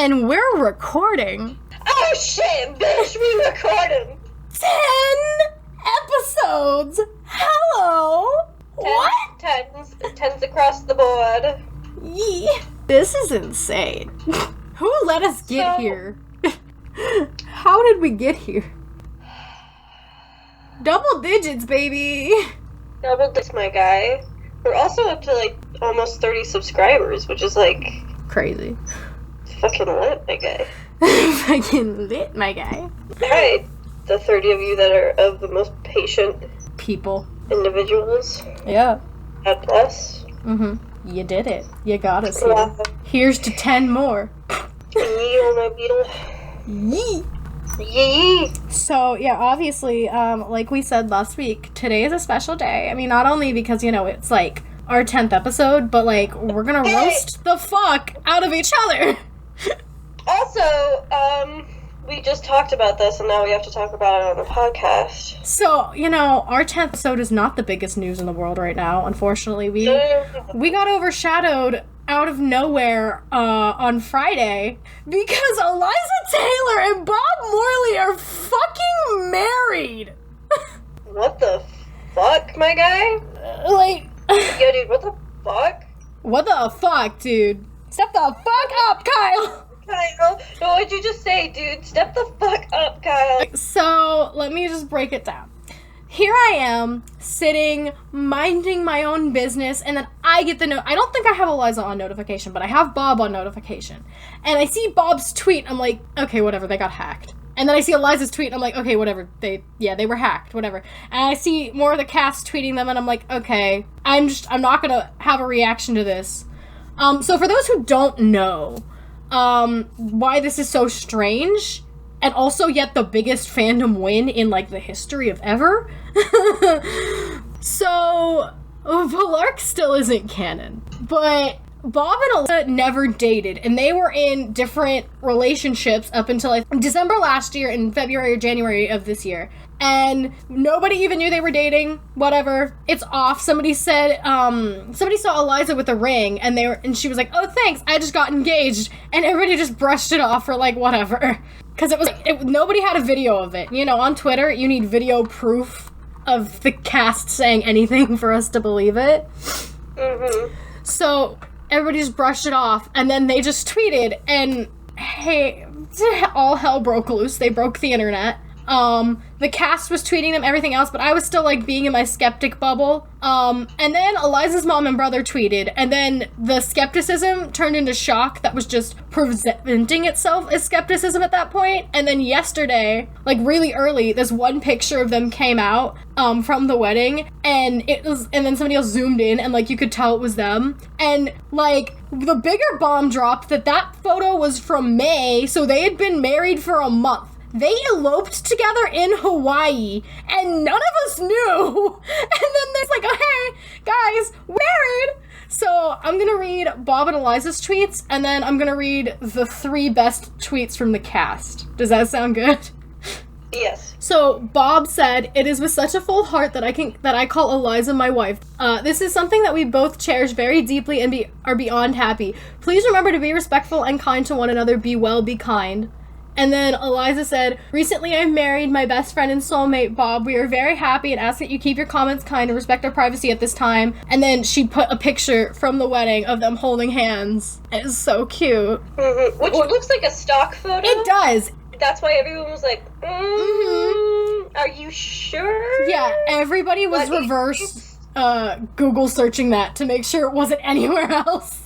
And we're recording. Oh shit, bitch, we recording. 10 episodes. Hello. What? Tens across the board. Yee. This is insane. Who let us get here? How did we get here? Double digits, baby. Double digits, my guy. We're also up to like almost 30 subscribers, which is like crazy. Fucking lit, my guy. Fucking lit, my guy. Alright, the 30 of you that are of the most patient people, individuals. Yeah. God bless. You did it. You got us here. Wow. Here's to 10 more. Yee on my beetle. Yee. Yee. So, yeah, obviously, like we said last week, today is a special day. I mean, not only because, you know, it's like our 10th episode, but like, we're gonna roast the fuck out of each other. Also, we just talked about this, and now we have to talk about it on the podcast. So, you know, our 10th episode is not the biggest news in the world right now, unfortunately. We got overshadowed out of nowhere on Friday because Eliza Taylor and Bob Morley are fucking married. What the fuck, my guy? Yo, dude, what the fuck? What the fuck, dude? Step the fuck up, Kyle! Kyle, no, what'd you just say, dude? Step the fuck up, Kyle. So, let me just break it down. Here I am, sitting, minding my own business, and then I get the note. I don't think I have Eliza on notification, but I have Bob on notification. And I see Bob's tweet, I'm like, okay, whatever, they got hacked. And then I see Eliza's tweet, I'm like, okay, whatever, they were hacked, whatever. And I see more of the cast tweeting them, and I'm like, okay, I'm not gonna have a reaction to this. So for those who don't know, why this is so strange, and also yet the biggest fandom win in, like, the history of ever. So, Valark still isn't canon, but Bob and Eliza never dated, and they were in different relationships up until, like, December last year and February or January of this year. And nobody even knew they were dating. Whatever. It's off. Somebody said, somebody saw Eliza with a ring, and she was like, oh, thanks, I just got engaged. And everybody just brushed it off for, like, whatever. Because nobody had a video of it. You know, on Twitter, you need video proof of the cast saying anything for us to believe it. So, everybody just brushed it off, and then they just tweeted, and hey, all hell broke loose. They broke the internet. The cast was tweeting them, everything else, but I was still, like, being in my skeptic bubble. And then Eliza's mom and brother tweeted, and then the skepticism turned into shock that was just presenting itself as skepticism at that point. And then yesterday, like, really early, this one picture of them came out, from the wedding, and then somebody else zoomed in, and, like, you could tell it was them. And, like, the bigger bomb dropped that photo was from May, so they had been married for a month. They eloped together in Hawaii, and none of us knew. And then there's like, oh, hey, guys, married. So I'm going to read Bob and Eliza's tweets, and then I'm going to read the 3 best tweets from the cast. Does that sound good? Yes. So Bob said, it is with such a full heart that I call Eliza my wife. This is something that we both cherish very deeply and are beyond happy. Please remember to be respectful and kind to one another. Be well, be kind. And then Eliza said, recently I married my best friend and soulmate, Bob. We are very happy and ask that you keep your comments kind and respect our privacy at this time. And then she put a picture from the wedding of them holding hands. It's so cute. Which looks like a stock photo. It does. That's why everyone was like, are you sure? Yeah, everybody was reverse Google searching that to make sure it wasn't anywhere else.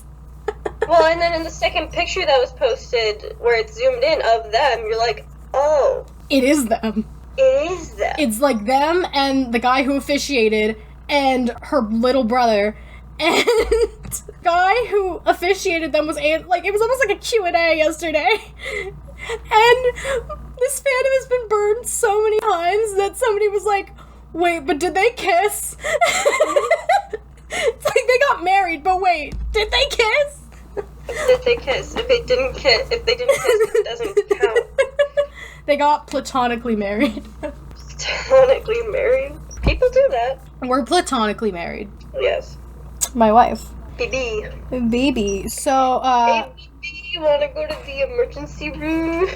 Well, and then in the second picture that was posted, where it's zoomed in of them, you're like, oh. It is them. It is them. It's like them and the guy who officiated and her little brother. And the guy who officiated them was, like, it was almost like a Q&A yesterday. And this fandom has been burned so many times that somebody was like, wait, but did they kiss? It's like they got married, but wait, did they kiss? Did they kiss? If they didn't kiss, it doesn't count. They got platonically married. Platonically married? People do that. We're platonically married. Yes. My wife. Baby. Baby. So, Baby. you want to go to the emergency room?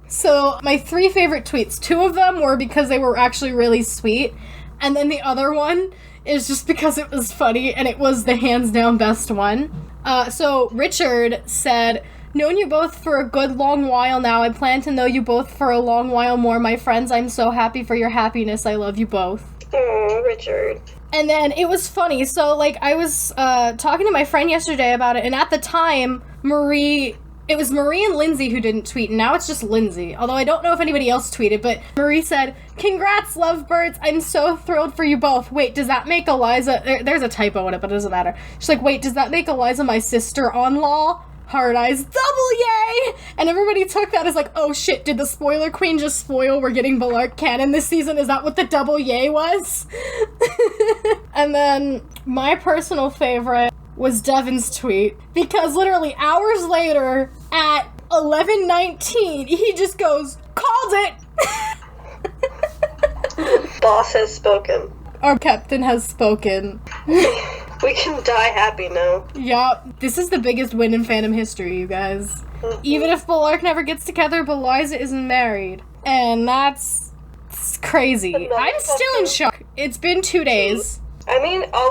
So, my 3 favorite tweets, 2 of them were because they were actually really sweet, and then the other one is just because it was funny, and it was the hands down best one. So Richard said, known you both for a good long while now. I plan to know you both for a long while more. My friends, I'm so happy for your happiness. I love you both. Oh, Richard. And then it was funny. So, like, I was talking to my friend yesterday about it, and at the time, it was Marie and Lindsay who didn't tweet, and now it's just Lindsay. Although I don't know if anybody else tweeted, but Marie said, congrats, lovebirds. I'm so thrilled for you both. Wait, does that make Eliza... There's a typo in it, but it doesn't matter. She's like, wait, does that make Eliza my sister-in-law? Hard eyes, double yay! And everybody took that as like, oh shit, did the spoiler queen just spoil we're getting Balark canon this season? Is that what the double yay was? And then my personal favorite was Devin's tweet, because literally hours later at 11:19 he just goes, called it! Boss has spoken. Our captain has spoken. We can die happy now. Yup. This is the biggest win in fandom history, you guys. Mm-hmm. Even if Balark never gets together, Beliza isn't married. And it's crazy. I'm still in shock. It's been 2 days. I mean, all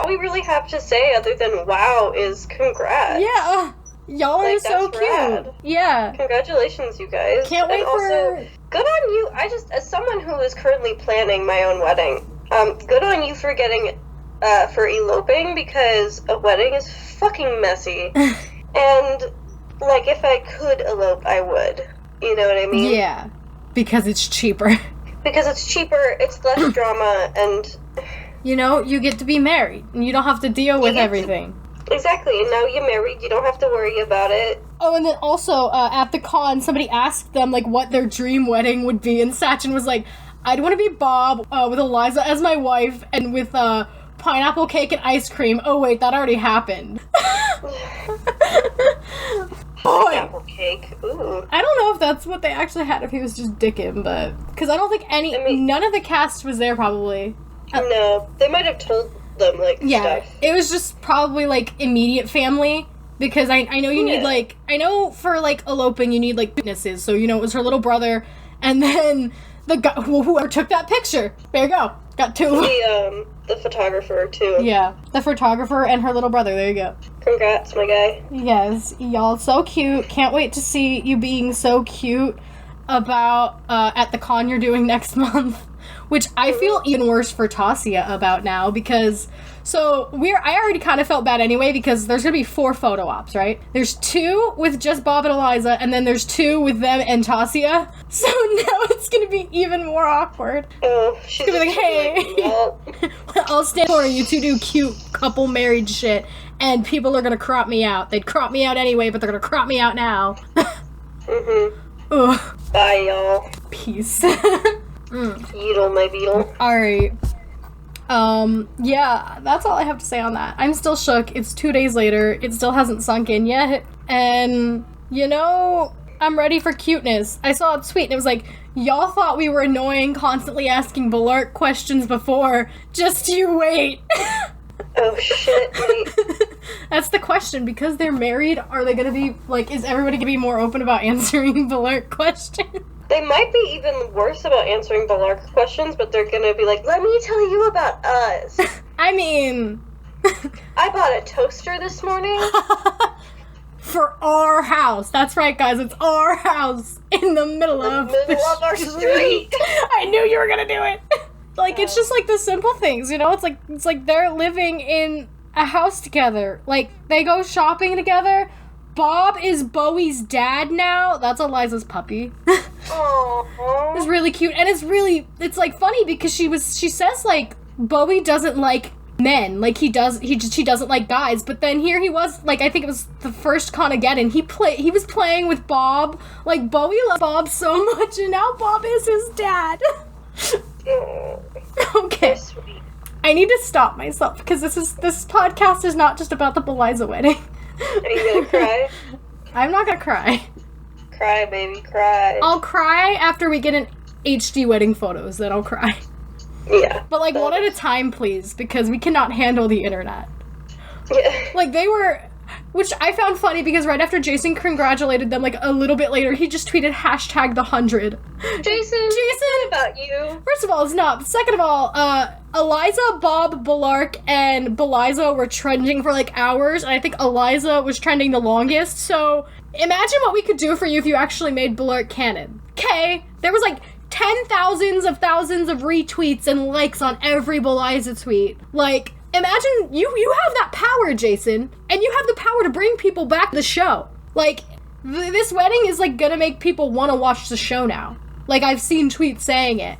we really have to say other than wow is congrats. Yeah. Y'all are so cute. Rad. Yeah. Congratulations, you guys. Can't wait also, good on you. As someone who is currently planning my own wedding, good on you for getting, for eloping, because a wedding is fucking messy. And, like, if I could elope, I would. You know what I mean? Yeah. Because it's cheaper. Because it's cheaper, it's less drama, and... You know, you get to be married, and you don't have to deal with everything. Exactly, and now you're married, you don't have to worry about it. Oh, and then also, at the con, somebody asked them, like, what their dream wedding would be, and Sachin was like, I'd want to be Bob, with Eliza as my wife, and with, pineapple cake and ice cream. Oh, wait, that already happened. Pineapple cake, ooh. I don't know if that's what they actually had, if he was just dicking, but... Because I don't think none of the cast was there, probably. No, they might have told them, like, stuff. It was just probably, like, immediate family, because I know you need, like, I know for, like, eloping you need, like, witnesses, so, you know, it was her little brother, and then the guy, whoever took that picture. There you go. Got 2 of them. The photographer, too. Yeah, the photographer and her little brother, there you go. Congrats, my guy. Yes, y'all so cute. Can't wait to see you being so cute about, at the con you're doing next month. Which I feel even worse for Tasia about now, because, so, I already kind of felt bad anyway, because there's gonna be 4 photo ops, right? There's 2 with just Bob and Eliza, and then there's 2 with them and Tasia, so now it's gonna be even more awkward. Oh, she's gonna be like, hey, I'll stand for you to do cute couple married shit, and people are gonna crop me out. They'd crop me out anyway, but they're gonna crop me out now. Ugh. Bye, y'all. Peace. Beetle, my beetle. Alright. Yeah, that's all I have to say on that. I'm still shook. It's 2 days later. It still hasn't sunk in yet. And, you know, I'm ready for cuteness. I saw a tweet and it was like, y'all thought we were annoying, constantly asking Balark questions before. Just you wait. Oh, shit, wait. That's the question. Because they're married, are they gonna be, like, is everybody gonna be more open about answering Balark questions? They might be even worse about answering Balark questions, but they're gonna be like, let me tell you about us. I mean... I bought a toaster this morning. For our house. That's right, guys. It's our house in the middle of our street. I knew you were gonna do it. Like, it's just like the simple things, you know? It's like they're living in a house together. Like, they go shopping together. Bob is Bowie's dad now. That's Eliza's puppy. Aww. It's really cute. And it's like funny because she says like Bowie doesn't like men. Like he doesn't like guys. But then here he was, like I think it was the first Conageddon. He was playing with Bob. Like Bowie loves Bob so much and now Bob is his dad. Okay. Sweet. I need to stop myself because this podcast is not just about the Beliza wedding. Are you gonna cry? I'm not gonna cry. Cry, baby, cry. I'll cry after we get an HD wedding photos, then I'll cry. Yeah. But, like, one at a time, please, because we cannot handle the internet. Yeah. Like, they were... Which I found funny because right after Jason congratulated them, like, a little bit later, he just tweeted #the100. Jason, what about you? First of all, it's not. Second of all, Eliza, Bob, Belark, and Beliza were trending for, like, hours, and I think Eliza was trending the longest, so imagine what we could do for you if you actually made Belark canon. Okay, there was, like, thousands of retweets and likes on every Beliza tweet. Like, imagine you have that power, Jason, and you have the power to bring people back to the show. Like, this wedding is, like, gonna make people want to watch the show now. Like, I've seen tweets saying it.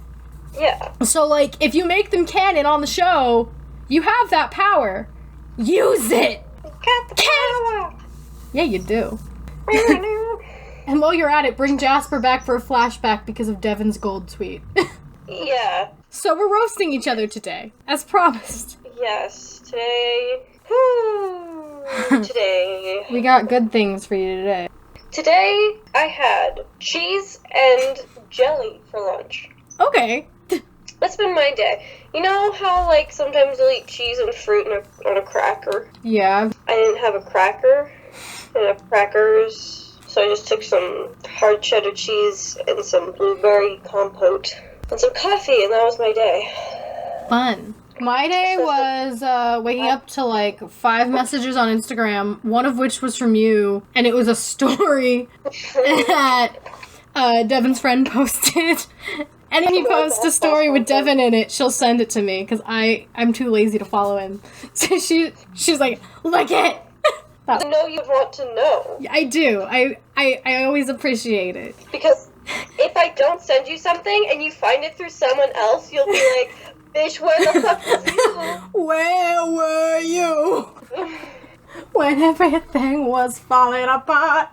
Yeah. So, like, if you make them canon on the show, you have that power. Use it! Got the power! Yeah, you do. And while you're at it, bring Jasper back for a flashback because of Devin's gold tweet. Yeah. So we're roasting each other today, as promised. Yes, today... today... We got good things for you today. Today, I had cheese and jelly for lunch. Okay. That's been my day. You know how, like, sometimes you'll eat cheese and fruit on a cracker? Yeah. I didn't have a cracker. I didn't have crackers. So I just took some hard cheddar cheese and some blueberry compote and some coffee, and that was my day. Fun. My day was waking up to, like, 5 messages on Instagram, one of which was from you, and it was a story that Devin's friend posted. And if he posts a story with Devin in it, she'll send it to me, because I'm too lazy to follow him. So she's like, look it! I know you want to know. I do. I always appreciate it. Because if I don't send you something and you find it through someone else, you'll be like, bitch, where the fuck was you? Where were you? When everything was falling apart.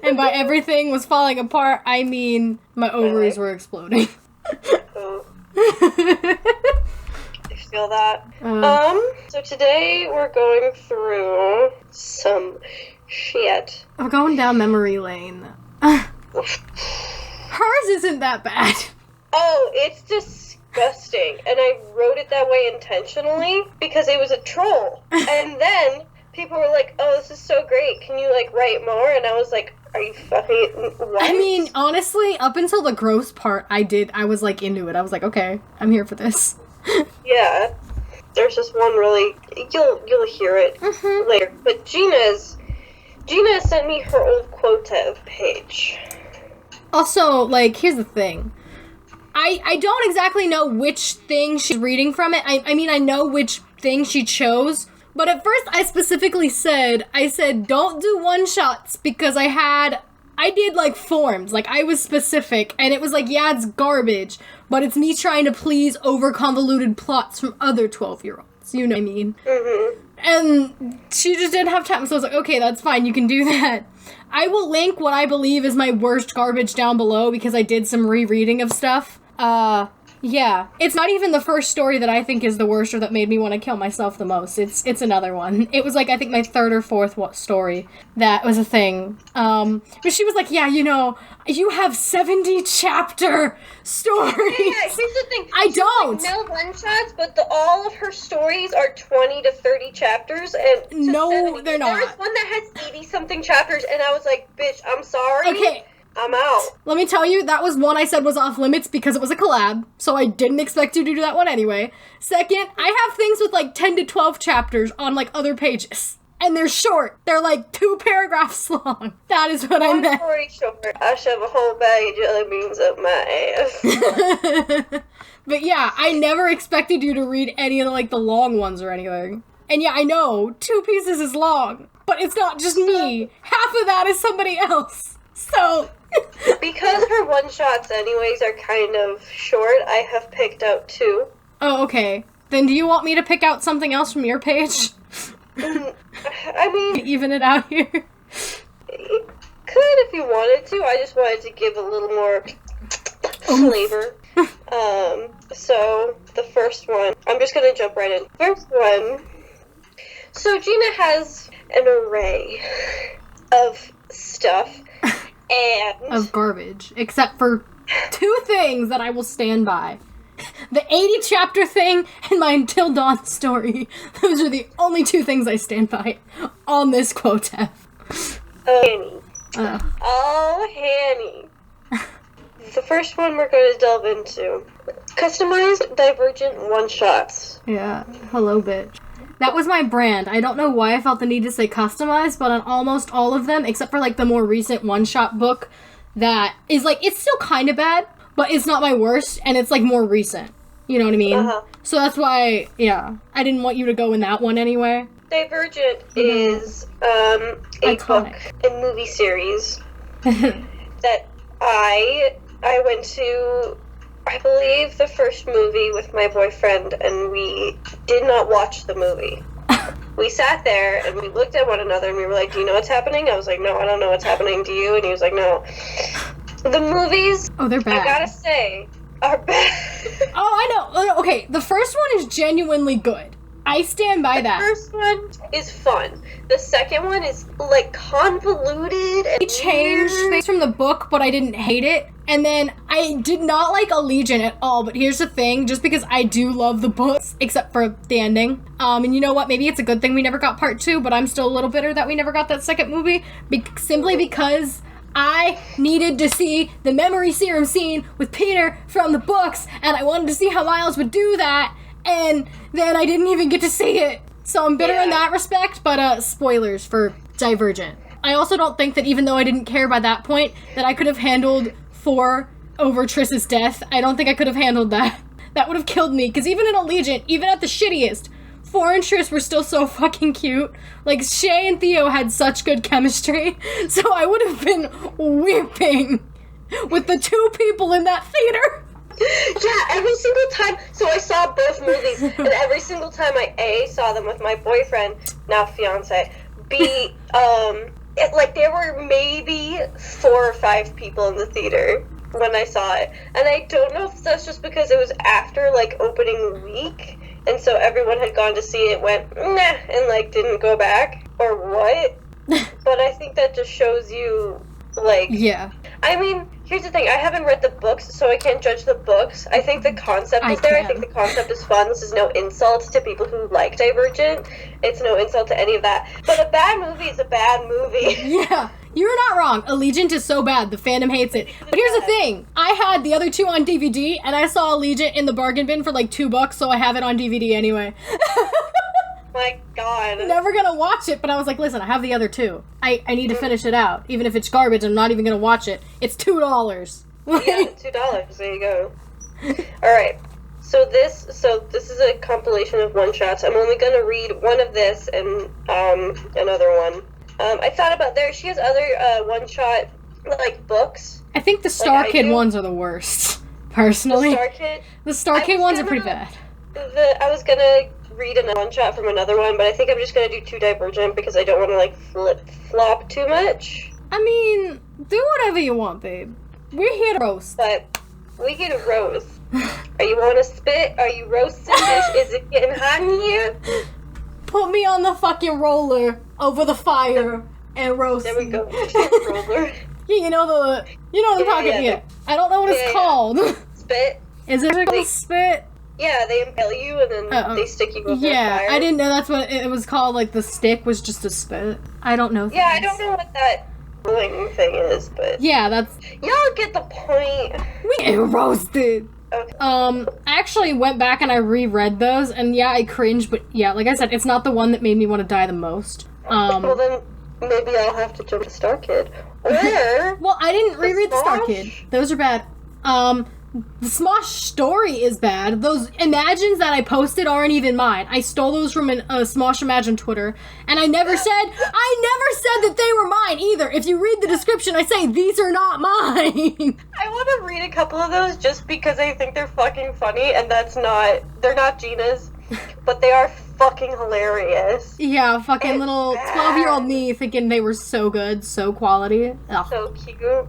And by everything was falling apart, I mean my ovaries were exploding. Oh. I feel that. So today we're going through some shit. We're going down memory lane. Hers isn't that bad. Oh, it's disgusting. And I wrote it that way intentionally because it was a troll. And then people were like, oh, this is so great. Can you, like, write more? And I was like, are you fucking... what? I mean, honestly, up until the gross part, I was, like, into it. I was like, okay, I'm here for this. Yeah. There's just one really... You'll hear it later. But Gina sent me her old quote page. Also, like, here's the thing. I don't exactly know which thing she's reading from it. I mean, I know which thing she chose. But at first, I specifically said, don't do one-shots because I did, like, forms. Like, I was specific, and it was like, yeah, it's garbage, but it's me trying to please over-convoluted plots from other 12-year-olds. You know what I mean? Mm-hmm. And she just didn't have time, so I was like, okay, that's fine, you can do that. I will link what I believe is my worst garbage down below because I did some rereading of stuff. Yeah, it's not even the first story that I think is the worst or that made me want to kill myself the most. It's another one. It was, like, I think my 3rd or 4th story that was a thing. But she was like, yeah, you know, you have 70-chapter stories. Yeah, here's the thing. I don't. Like, no one-shots, but all of her stories are 20 to 30 chapters. And no, 70. they're not. There was one that has 80-something chapters, and I was like, bitch, I'm sorry. Okay. I'm out. Let me tell you, that was one I said was off limits because it was a collab, so I didn't expect you to do that one anyway. Second, I have things with, like, 10 to 12 chapters on, like, other pages. And they're short. They're, like, 2 paragraphs long. That is what I meant. Long story short, I shove a whole bag of jelly beans up my ass. But yeah, I never expected you to read any of, like, the long ones or anything. And yeah, I know, 2 pieces is long. But it's not just me. Half of that is somebody else. So... Because her one-shots anyways are kind of short, I have picked out 2. Oh, okay. Then do you want me to pick out something else from your page? I mean... Even it out here? You could if you wanted to. I just wanted to give a little more flavor. So, the first one... I'm just gonna jump right in. First one... So, Gina has an array of stuff. And of garbage. Except for 2 things that I will stand by. The 80 chapter thing and my Until Dawn story. Those are the only two things I stand by on this quotef. Oh, Hanny. Oh, Hanny. The first one we're going to delve into. Customized Divergent one-shots. Yeah, hello, bitch. That was my brand. I don't know why I felt the need to say customized, but on almost all of them, except for, like, the more recent one-shot book that is, like, it's still kind of bad, but it's not my worst, and it's, like, more recent. You know what I mean? Uh-huh. So that's why, yeah, I didn't want you to go in that one anyway. Divergent is a Iconic. book and movie series that I went to, I believe, the first movie with my boyfriend, and we did not watch the movie. We sat there, and we looked at one another, and we were like, do you know what's happening? I was like, no, I don't know what's happening. Do you? And he was like, no. The movies, Oh, they're bad. I gotta say, are bad. Oh, I know. Okay, the first one is genuinely good. I stand by that. The first one is fun. The second one is, like, convoluted and I changed things from the book, but I didn't hate it. And then I did not like Allegiant at all, but here's the thing, just because I do love the books, except for the ending. And you know what, maybe it's a good thing we never got part 2, but I'm still a little bitter that we never got that second movie, simply because I needed to see the memory serum scene with Peter from the books, and I wanted to see how Miles would do that, and then I didn't even get to see it. So I'm bitter in that respect, but spoilers for Divergent. I also don't think that even though I didn't care by that point, that I could have handled 4 over Triss's death. I don't think I could have handled that. That would have killed me, because even in Allegiant, even at the shittiest, 4 and Triss were still so fucking cute. Like, Shay and Theo had such good chemistry, so I would have been weeping with the 2 people in that theater. Yeah, every single time. So I saw both movies, and every single time I A, saw them with my boyfriend, now fiance, B, there were maybe 4 or 5 people in the theater when I saw it. And I don't know if that's just because it was after, like, opening week, and so everyone had gone to see it, went, nah, and, like, didn't go back, or what. But I think that just shows you, like... Yeah. I mean, here's the thing, I haven't read the books, so I can't judge the books. I think the concept is there, I think the concept is fun. This is no insult to people who like Divergent. It's no insult to any of that. But a bad movie is a bad movie. Yeah, you're not wrong. Allegiant is so bad, the fandom hates it. But here's the thing, I had the other 2 on DVD, and I saw Allegiant in the bargain bin for like $2, so I have it on DVD anyway. My God. Never gonna watch it, but I was like, listen, I have the other 2. I need to finish it out. Even if it's garbage, I'm not even gonna watch it. It's $2. Yeah, $2. There you go. Alright. So this is a compilation of one-shots. I'm only gonna read one of this and another one. I thought about she has other one-shot, like, books. I think the Star Kid ones are the worst, personally. The Star Kid ones are pretty bad. I was gonna read a one-shot from another one, but I think I'm just gonna do 2 Divergent because I don't want to, like, flip-flop too much. I mean, do whatever you want, babe. We're here to roast. But we get a roast. Are you on a spit? Are you roasting this? Is it getting hot in here? Put me on the fucking roller over the fire and roast. There we go. Roller. Yeah, you know what I'm talking about. I don't know what it's called. Spit. Is it called spit? Yeah, they impale you and then they stick you over the fire. Yeah, I didn't know that's what it was called. Like, the stick was just a spit. I don't know. Yeah, I don't know what that rolling thing is, but... Yeah, that's... Y'all get the point. We get roasted. Okay. I actually went back and I reread those, and yeah, I cringed, but yeah, like I said, it's not the one that made me want to die the most. Well, then maybe I'll have to jump to Star Kid. Or... Well, I didn't reread the Star Kid. Those are bad. The Smosh story is bad. Those imagines that I posted aren't even mine. I stole those from a Smosh Imagine Twitter, and I never said that they were mine either. If you read the description, I say, these are not mine. I want to read a couple of those just because I think they're fucking funny, and they're not Gina's, but they are fucking hilarious. Yeah, fucking little 12-year-old me thinking they were so good, so quality. Ugh. So cute.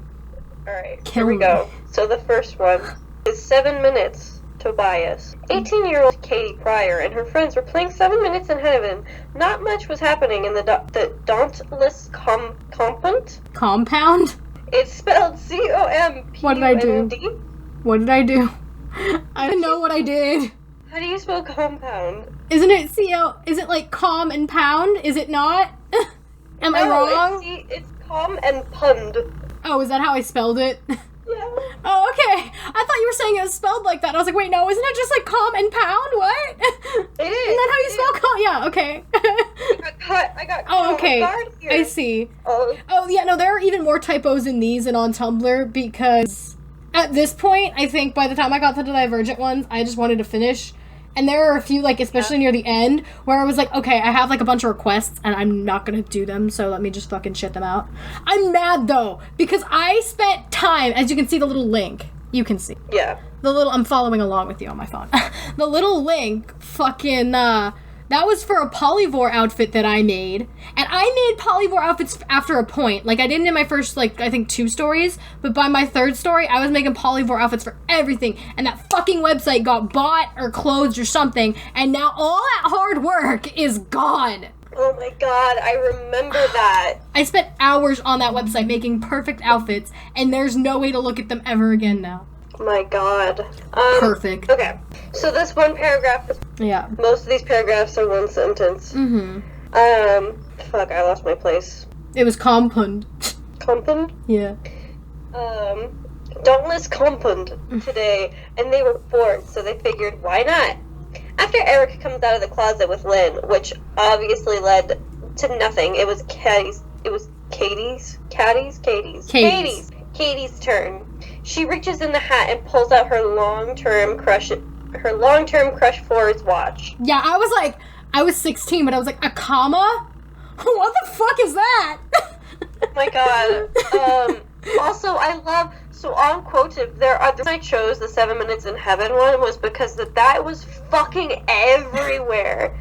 Alright, here we go. So the first one is 7 Minutes, Tobias. 18-year-old Katie Pryor and her friends were playing 7 Minutes in Heaven. Not much was happening in the Dauntless Compound? Compound? It's spelled C-O-M-P-U-N-D. What did I do? I didn't know what I did. How do you spell compound? Isn't it is it like com and pound? Is it not? Am I wrong? It's com and pund. Oh, is that how I spelled it? Yeah. Oh, okay. I thought you were saying it was spelled like that. I was like, wait, no, isn't it just like com and pound? What? It is. Isn't that how you spell com? Yeah, okay. I got Oh, okay. here. I see. Oh, Yeah, no, there are even more typos in these than on Tumblr because at this point, I think by the time I got to the Divergent ones, I just wanted to finish. And there are a few, like, especially near the end, where I was like, okay, I have, like, a bunch of requests, and I'm not gonna do them, so let me just fucking shit them out. I'm mad, though, because I spent time, as you can see the little link, you can see. yeah. I'm following along with you on my phone. The little link, fucking, that was for a polyvore outfit that I made. And I made polyvore outfits after a point. Like, I didn't in my first, like, I think 2 stories. But by my 3rd story, I was making polyvore outfits for everything. And that fucking website got bought or closed or something. And now all that hard work is gone. Oh my god, I remember that. I spent hours on that website making perfect outfits. And there's no way to look at them ever again now. My god. Perfect. Okay, so this one paragraph, Yeah. most of these paragraphs are one sentence. Mm-hmm. Fuck, I lost my place. It was compound. Compound? Yeah. Dauntless compound today, and they were bored, so they figured, why not? After Eric comes out of the closet with Lynn, which obviously led to nothing, it was Katie's turn. She reaches in the hat and pulls out her long-term crush for his watch. Yeah, I was 16, but I was like, a comma? What the fuck is that? Oh my god. Also, I love, so on Quoted, the reason I chose the 7 Minutes in Heaven one was because that was fucking everywhere.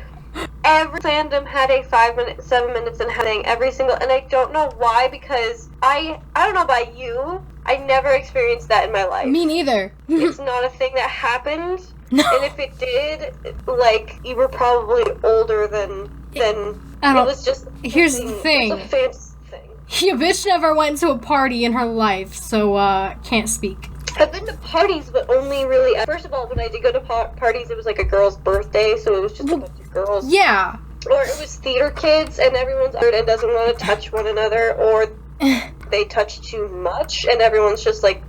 Every fandom had a 7 Minutes in Heaven, every single, and I don't know why, because I don't know about you, I never experienced that in my life. Me neither. It's not a thing that happened. No. And if it did, like, you were probably older than it was just... Here's the thing. It was a fantasy thing. Your bitch never went to a party in her life, so, can't speak. I've been to parties, but only really... First of all, when I did go to parties, it was like a girl's birthday, so it was just a bunch of girls. Yeah. Or it was theater kids, and everyone's weird and doesn't want to touch one another, or they touch too much, and everyone's just like,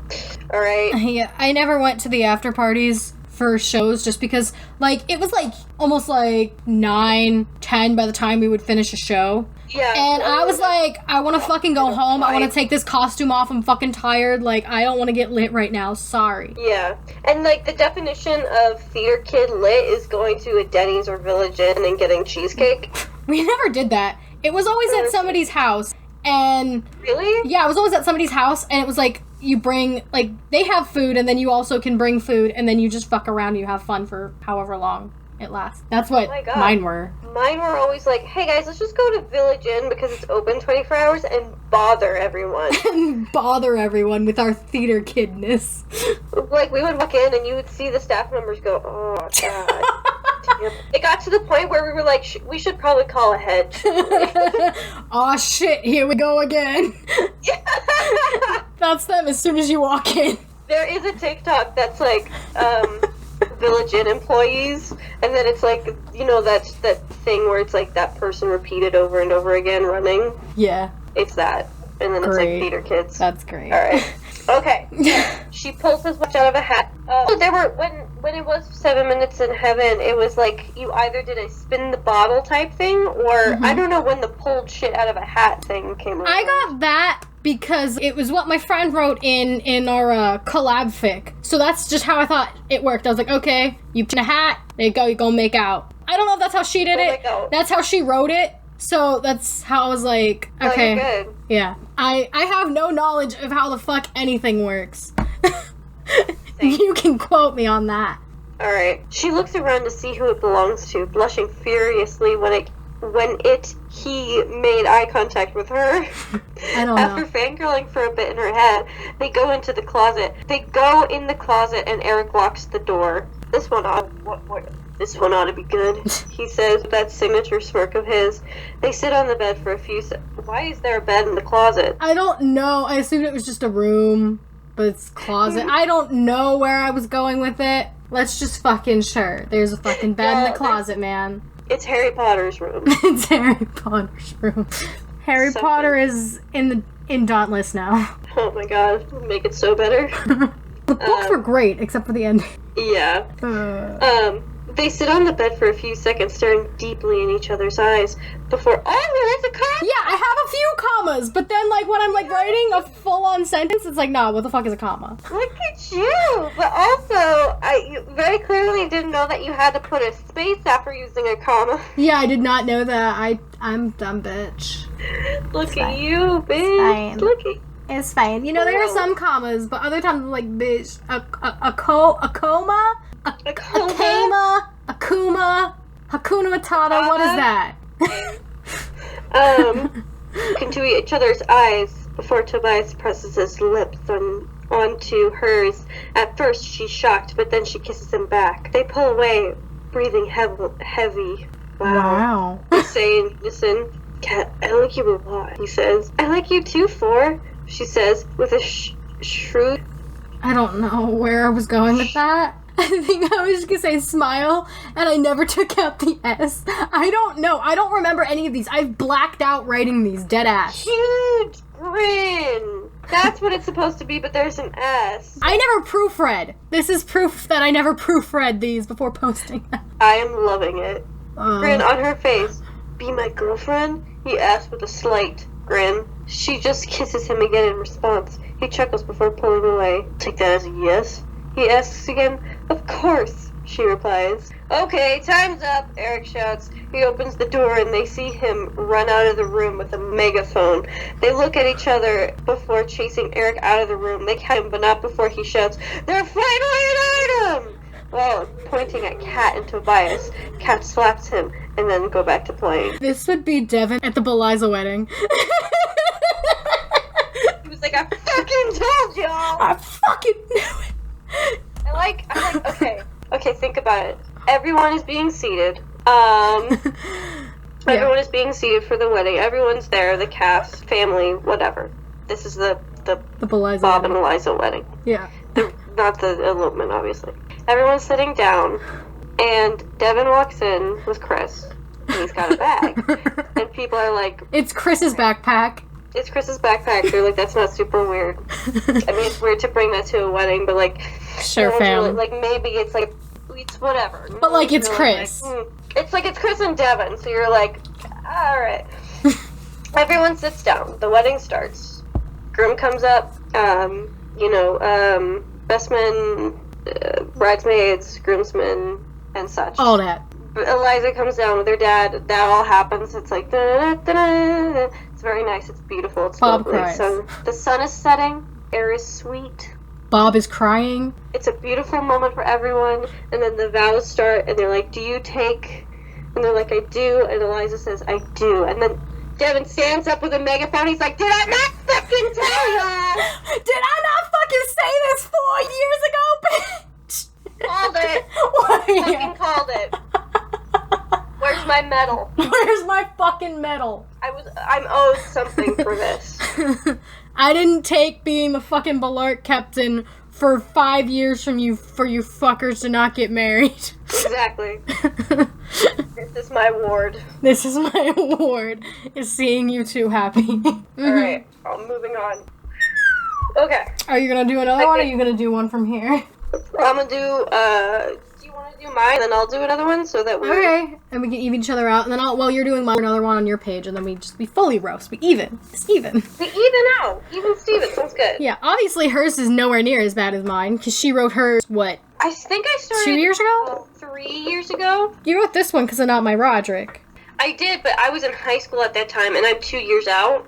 alright. Yeah, I never went to the after parties for shows just because, like, it was, like, almost, like, 9, 10 by the time we would finish a show. Yeah. And I was like, I want to fucking go home. I want to take this costume off. I'm fucking tired. Like, I don't want to get lit right now. Sorry. Yeah. And, like, the definition of theater kid lit is going to a Denny's or Village Inn and getting cheesecake. We never did that. It was always at somebody's house. And... Really? Yeah, it was always at somebody's house. And it was like, you bring... Like, they have food. And then you also can bring food. And then you just fuck around and you have fun for however long it lasts. That's what mine were. Mine were always like, hey guys, let's just go to Village Inn because it's open 24 hours and bother everyone. And bother everyone with our theater kidness. Like, we would walk in and you would see the staff members go, oh god. It got to the point where we were like, we should probably call ahead. Aw shit, here we go again. That's them as soon as you walk in. There is a TikTok that's like, Village Inn employees, and then it's like, you know, that thing where it's like that person repeated over and over again running. Yeah. It's that. And then it's like theater kids. That's great. Alright. Okay. She pulls his watch out of a hat. So there were, when it was 7 Minutes in Heaven, it was like, you either did a spin the bottle type thing, or I don't know when the pulled shit out of a hat thing came around. I got that because it was what my friend wrote in our collab fic. So that's just how I thought it worked. I was like, okay, you put in a hat, there you go, you're gonna make out. I don't know if that's how she did it. That's how she wrote it. So that's how I was like, okay. Oh, you're good. Yeah. I have no knowledge of how the fuck anything works. You can quote me on that. Alright. She looks around to see who it belongs to, blushing furiously when he made eye contact with her. I don't know. After fangirling for a bit in her head, they go into the closet. They go in the closet and Eric locks the door. This one ought to be good, he says with that signature smirk of his. They sit on the bed for a few seconds. Why is there a bed in the closet? I don't know. I assumed it was just a room, Grandpa's closet. I don't know where I was going with it. Let's just fucking sure. There's a fucking bed in the closet, man. It's Harry Potter's room. It's Harry Potter's room. Harry Potter is in Dauntless now. Oh my god, make it so better. The books were great, except for the ending. Yeah. They sit on the bed for a few seconds, staring deeply in each other's eyes before, there's a comma! Yeah, I have a few commas, but then, like, when I'm, like, writing a full-on sentence, it's like, nah, what the fuck is a comma? Look at you! But also, you very clearly didn't know that you had to put a space after using a comma. Yeah, I did not know that. I'm dumb, bitch. Look at you, bitch. Look at you. It's fine. You know, there are some commas, but other times, like, bitch, a coma? A kama, a kuma, Hakuna Matata, what is that? Look into each other's eyes before Tobias presses his lips onto hers. At first, she's shocked, but then she kisses him back. They pull away, breathing heavy. Wow. He's saying, listen, Kat, I like you a lot, he says. I like you too, Four, she says, with a shrewd... I don't know where I was going with that. I think I was just gonna say smile, and I never took out the S. I don't know. I don't remember any of these. I've blacked out writing these, dead ass. Huge grin. That's what it's supposed to be, but there's an S. I never proofread. This is proof that I never proofread these before posting them. I am loving it. Grin on her face. Be my girlfriend? He asks with a slight grin. She just kisses him again in response. He chuckles before pulling away. Take that as a yes? He asks again. Of course, she replies. Okay, time's up, Eric shouts. He opens the door and they see him run out of the room with a megaphone. They look at each other before chasing Eric out of the room. They catch him, but not before he shouts, "They're finally an item!" While pointing at Kat and Tobias, Kat slaps him and then go back to playing. This would be Devin at the Beliza wedding. He was like, I fucking told y'all! I fucking knew it! I'm like, okay, think about it. Everyone is being seated. Everyone is being seated for the wedding. Everyone's there, the cast, family, whatever. This is the Beliza Bob and Eliza wedding. Yeah. Not the elopement, obviously. Everyone's sitting down, and Devin walks in with Chris, and he's got a bag. And people are like... It's Chris's backpack. It's Chris's backpack. They're like, that's not super weird. I mean, it's weird to bring that to a wedding, but like... Sure, fam. Really, like, maybe it's like... It's whatever. But like, it's Chris. Like, it's like, it's Chris and Devin, so you're like, alright. Everyone sits down. The wedding starts. Groom comes up, best men, bridesmaids, groomsmen, and such. All that. Eliza comes down with her dad. That all happens. It's like, da-da-da-da-da. It's very nice. It's beautiful. It's Bob lovely. cries. So the sun is setting. Air is sweet. Bob is crying. It's a beautiful moment for everyone. And then the vows start, and they're like, do you take? And they're like, I do. And Eliza says, I do. And then Devin stands up with a megaphone. He's like, did I not fucking tell y'all? Did I not fucking say this 4 years ago, bitch? Called it. Fucking called it. Where's my medal? Where's my fucking medal? I'm owed something for this. I didn't take being the fucking Balart captain for 5 years from you for you fuckers to not get married. Exactly. This is my award. This is my award, is seeing you two happy. Alright, I'm moving on. Okay. Are you gonna do another one, or are you gonna do one from here? I'm gonna do, do you want to do mine, and then I'll do another one, so that we're... Okay, and we can even each other out, and then while you're doing mine, another one on your page, and then we fully roast. We even. It's even. We even out. Even Steven, sounds good. Yeah, obviously hers is nowhere near as bad as mine, because she wrote hers, what? I think I started... 2 years ago? 3 years ago? You wrote this one because of Not My Roderick. I did, but I was in high school at that time, and I'm 2 years out.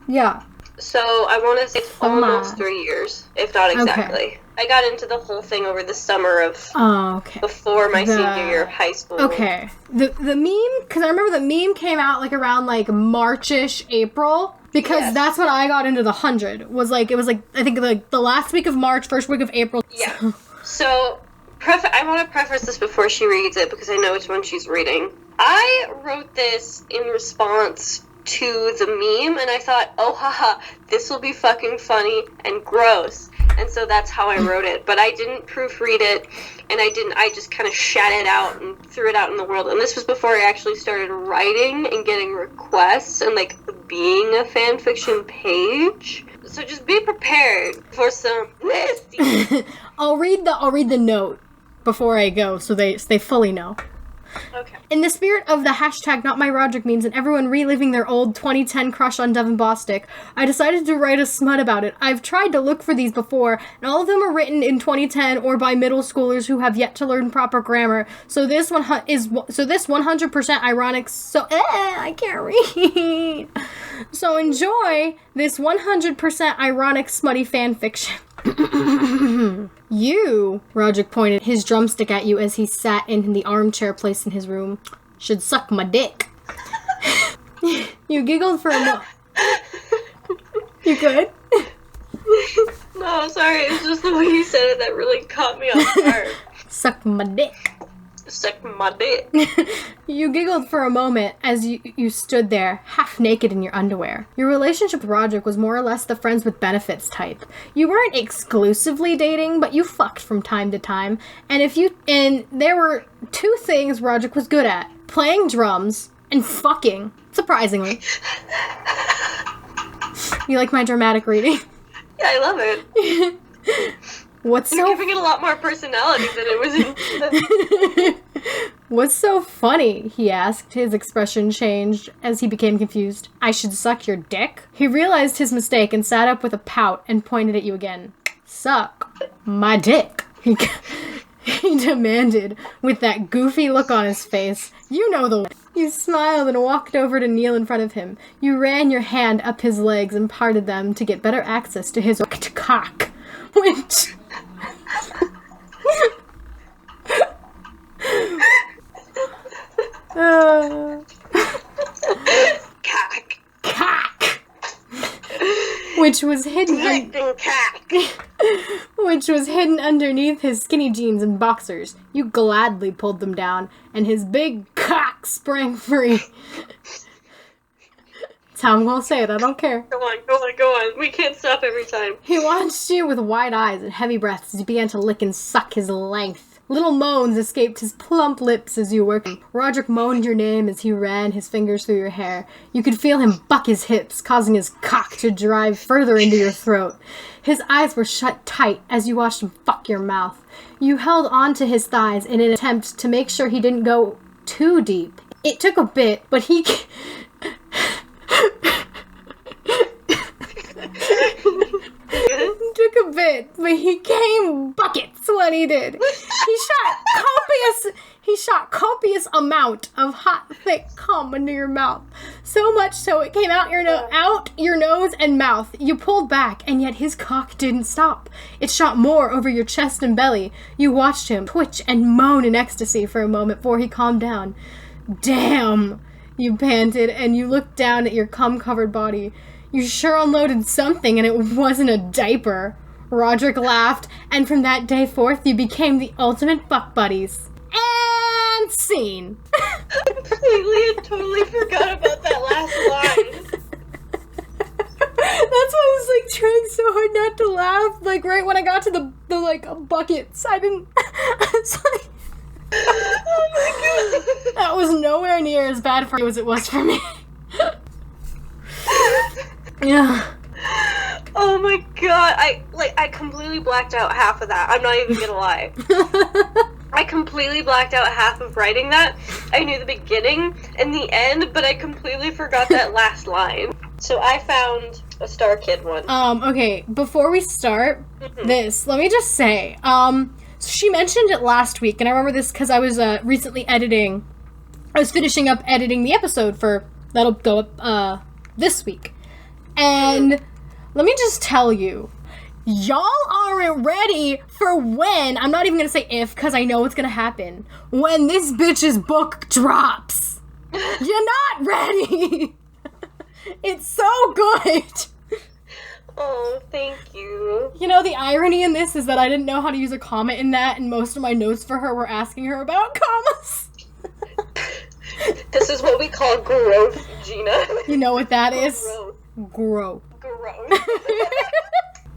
Yeah. So I want to say it's almost 3 years, if not exactly. Okay. I got into the whole thing over the summer of before my senior year of high school. Okay. The meme, because I remember the meme came out like around like March-ish, April, because that's when I got into the 100. It was like I think like the last week of March, first week of April. Yeah. So I want to preface this before she reads it because I know which one she's reading. I wrote this in response to the meme, and I thought, oh haha, this will be fucking funny and gross. And so that's how I wrote it. But I didn't proofread it, and I just kind of shat it out and threw it out in the world. And this was before I actually started writing and getting requests and, like, being a fan fiction page. So just be prepared for some nasty. I'll read the note before I go so they fully know. Okay. In the spirit of the hashtag #NotMyRodrick and everyone reliving their old 2010 crush on Devin Bostic, I decided to write a smut about it. I've tried to look for these before, and all of them are written in 2010 or by middle schoolers who have yet to learn proper grammar. So this 100% ironic. I can't read. So enjoy this 100% ironic smutty fan fiction. You, Roderick pointed his drumstick at you as he sat in the armchair placed in his room, should suck my dick. You giggled for a moment. You good? No, sorry, it's just the way you said it that really caught me off guard. Suck my dick. Suck my dick. You giggled for a moment as you stood there, half naked in your underwear. Your relationship with Roderick was more or less the friends with benefits type. You weren't exclusively dating, but you fucked from time to time. And there were two things Roderick was good at: playing drums and fucking. Surprisingly. You like my dramatic reading? Yeah, I love it. You're giving it a lot more personality than it was in. What's so funny? He asked. His expression changed as he became confused. I should suck your dick? He realized his mistake and sat up with a pout and pointed at you again. Suck my dick, he demanded with that goofy look on his face. You know the one. You smiled and walked over to kneel in front of him. You ran your hand up his legs and parted them to get better access to his cock, which... Cock. Which was hidden underneath his skinny jeans and boxers. You gladly pulled them down, and his big cock sprang free. That's how I'm gonna say it, I don't care. Go on. We can't stop every time. He watched you with wide eyes and heavy breaths as he began to lick and suck his length. Little moans escaped his plump lips as you worked. Roderick moaned your name as he ran his fingers through your hair. You could feel him buck his hips, causing his cock to drive further into your throat. His eyes were shut tight as you watched him fuck your mouth. You held onto his thighs in an attempt to make sure he didn't go too deep. It took a bit, but he... he came buckets when he did. He shot copious amount of hot, thick cum into your mouth. So much so it came out your nose and mouth. You pulled back, and yet his cock didn't stop. It shot more over your chest and belly. You watched him twitch and moan in ecstasy for a moment before he calmed down. Damn, you panted, and you looked down at your cum-covered body. You sure unloaded something, and it wasn't a diaper. Roderick laughed, and from that day forth, you became the ultimate fuck buddies. And scene. I completely and totally forgot about that last line. That's why I was, like, trying so hard not to laugh. Like, right when I got to the buckets, I didn't... I was like... Oh my god. That was nowhere near as bad for you as it was for me. Yeah. Oh my god, I completely blacked out half of that. I'm not even gonna lie. I completely blacked out half of writing that. I knew the beginning and the end, but I completely forgot that last line. So I found a Star Kid one. Okay, before we start this, let me just say, she mentioned it last week, and I remember this because I was recently finishing up editing the episode that'll go up this week. And let me just tell you, y'all aren't ready for when, I'm not even going to say if, because I know it's going to happen, when this bitch's book drops. You're not ready. It's so good. Oh, thank you. You know, the irony in this is that I didn't know how to use a comma in that, and most of my notes for her were asking her about commas. This is what we call growth, Gina. You know what that is? Growth. Grow. Growth.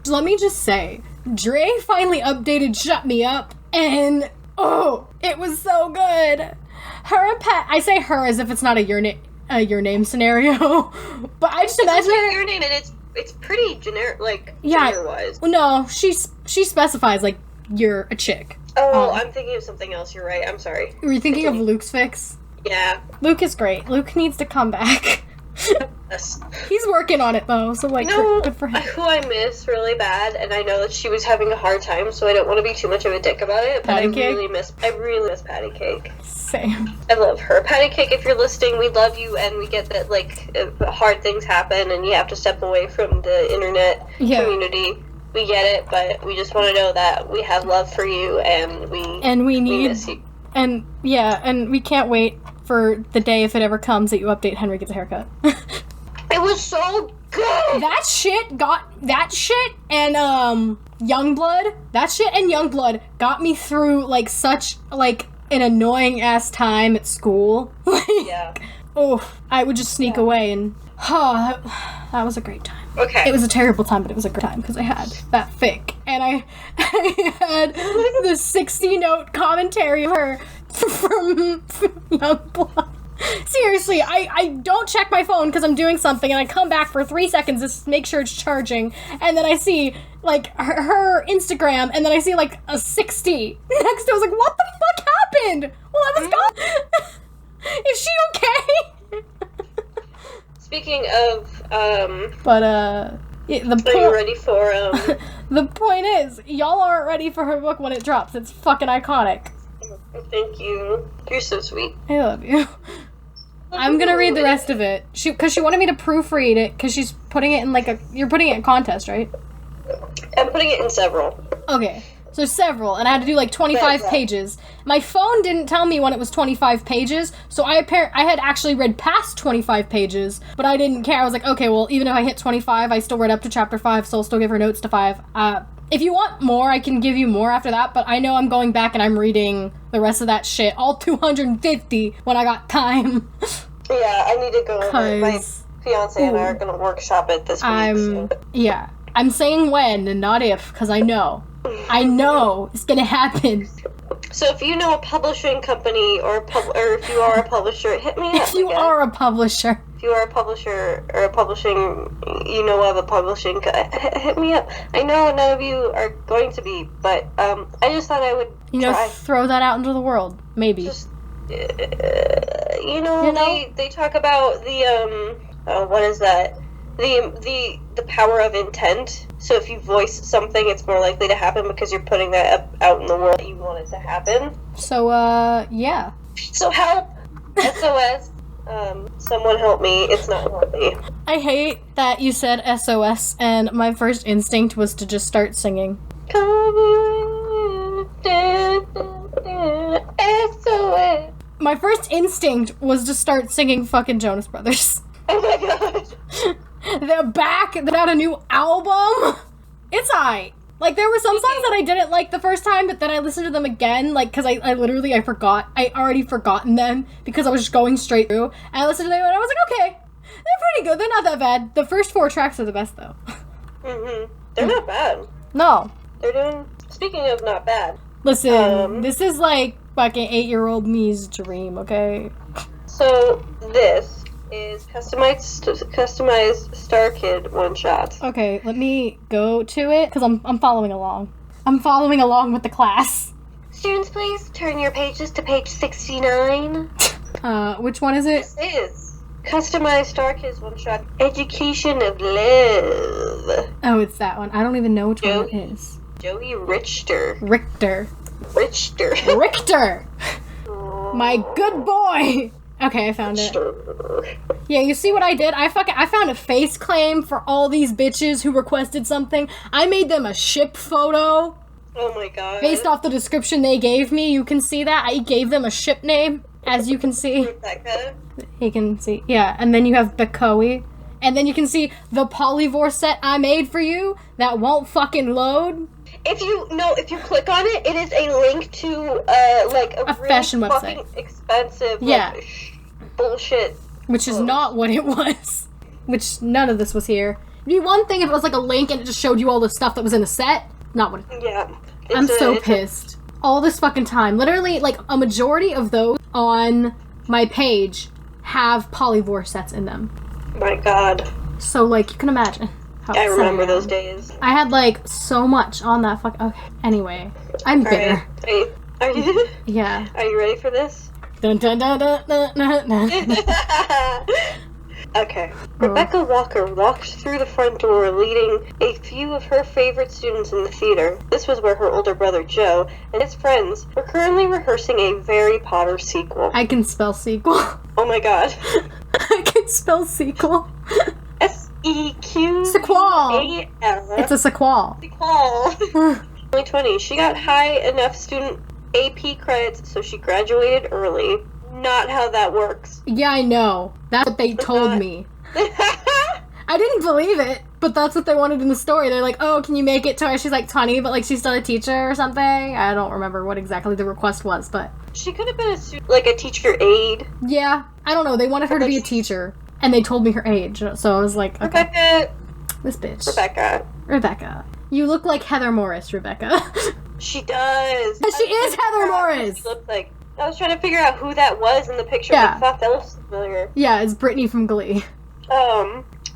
Let me just say, Dre finally updated Shut Me Up, and oh, it was so good. Her and Pat, I say her as if it's not a your name scenario, but I just imagine her. Your name, and it's pretty generic, like, yeah, gender-wise. No, she specifies, like, you're a chick. Oh, I'm thinking of something else, you're right, I'm sorry. Were you thinking of Luke's fix? Yeah. Luke is great. Luke needs to come back. Yes. He's working on it, though, so, like, good for him. Who I miss really bad, and I know that she was having a hard time, so I don't want to be too much of a dick about it, but I really miss Patty Cake. Same. I love her. Patty Cake, if you're listening, we love you, and we get that, like, hard things happen, and you have to step away from the internet community. We get it, but we just want to know that we have love for you, and we miss you. And, yeah, and we can't wait for the day, if it ever comes, that you update Henry Gets a Haircut. It was so good! That shit and, Youngblood got me through, like, such, like, an annoying-ass time at school. Yeah. Oh, I would just sneak away and, that was a great time. Okay. It was a terrible time, but it was a great time, because I had that fic, and I had the 60-note commentary of her from Youngblood. Seriously, I don't check my phone because I'm doing something, and I come back for 3 seconds to make sure it's charging, and then I see, like, her Instagram, and then I see, like, a 60 next to it. I was like, what the fuck happened? Well, I was gone. Is she okay? Speaking of, Are you ready for, The point is, y'all aren't ready for her book when it drops. It's fucking iconic. Thank you. You're so sweet. I love you. I'm gonna read the rest of it. Because she wanted me to proofread it, because she's putting it in, like, you're putting it in contest, right? I'm putting it in several. Okay. So there's several, and I had to do, like, 25 pages. My phone didn't tell me when it was 25 pages, so I had actually read past 25 pages, but I didn't care. I was like, okay, well, even if I hit 25, I still read up to chapter 5, so I'll still give her notes to 5. If you want more, I can give you more after that, but I know I'm going back and I'm reading the rest of that shit, all 250, when I got time. Yeah, I need to go over it. My fiance and I are gonna workshop it this week. Yeah. I'm saying when and not if, because I know. I know it's gonna happen. So if you know a publishing company or if you are a publisher, hit me up. If you are a publisher. If you are a publisher or a publishing, you know of a publishing, hit me up. I know none of you are going to be, but I just thought I would try. Throw that out into the world. Maybe. Just, they talk about the, what is that? The power of intent. So if you voice something, it's more likely to happen because you're putting that out in the world that you want it to happen. So, yeah. So help! SOS. Someone help me. It's not healthy. I hate that you said SOS, and my first instinct was to just start singing. SOS. My first instinct was to start singing fucking Jonas Brothers. Oh my god. They're back. They got a new album. It's aight. Like, there were some songs that I didn't like the first time, but then I listened to them again, like, because I forgot. I already forgotten them because I was just going straight through. And I listened to them and I was like, okay, they're pretty good. They're not that bad. The first 4 tracks are the best, though. They're not bad. No. They're doing... Speaking of not bad. Listen, this is like fucking 8-year-old me's dream, okay? So, this is customized Star Kid one-shots. Okay, let me go to it, because I'm following along. I'm following along with the class. Students, please turn your pages to page 69. Which one is it? This is customized Star Kids one-shot, Education of Love. Oh, it's that one. I don't even know which one it is. Joey Richter. Richter. My good boy! Okay, I found it. Yeah, you see what I did? I found a face claim for all these bitches who requested something. I made them a ship photo. Oh my god. Based off the description they gave me, you can see that. I gave them a ship name, as you can see. Rebecca. You can see, yeah. And then you have Bekoe. And then you can see the polyvore set I made for you that won't fucking load. If you click on it, it is a link to like a really fashion fucking website. Expensive bullshit. Which is not what it was. Which none of this was here. It'd be one thing if it was like a link and it just showed you all the stuff that was in the set, not what it, Yeah. I'm so pissed. All this fucking time. Literally, like, a majority of those on my page have polyvore sets in them. My God. So, like, you can imagine how I upset remember am. those days. I had, like, so much on that okay. Anyway, I'm bitter. Alright. Are you? Yeah. Are you ready for this? Dun, dun, dun, dun, dun, dun, dun. Okay. Rebecca Walker walked through the front door leading a few of her favorite students in the theater. This was where her older brother Joe and his friends were currently rehearsing a Harry Potter sequel. I can spell sequel. Oh my God. I can spell sequel. S-E-Q Sequel. A-L. It's a sequel. Sequel. Only 20. She got high enough student AP credits, so she graduated early. Not how that works. Yeah, I know. That's what they told me. I didn't believe it, but that's what they wanted in the story. They're like, oh, can you make it to where she's like 20, but like she's still a teacher or something? I don't remember what exactly the request was, but... She could have been like a teacher aide. Yeah, I don't know. They wanted her to be a teacher, and they told me her age, so I was like, okay. Rebecca. This bitch. Rebecca. You look like Heather Morris, Rebecca. She does. She is Heather Morris! She looked like... I was trying to figure out who that was in the picture. Yeah. I thought that was familiar. Yeah, it's Brittany from Glee.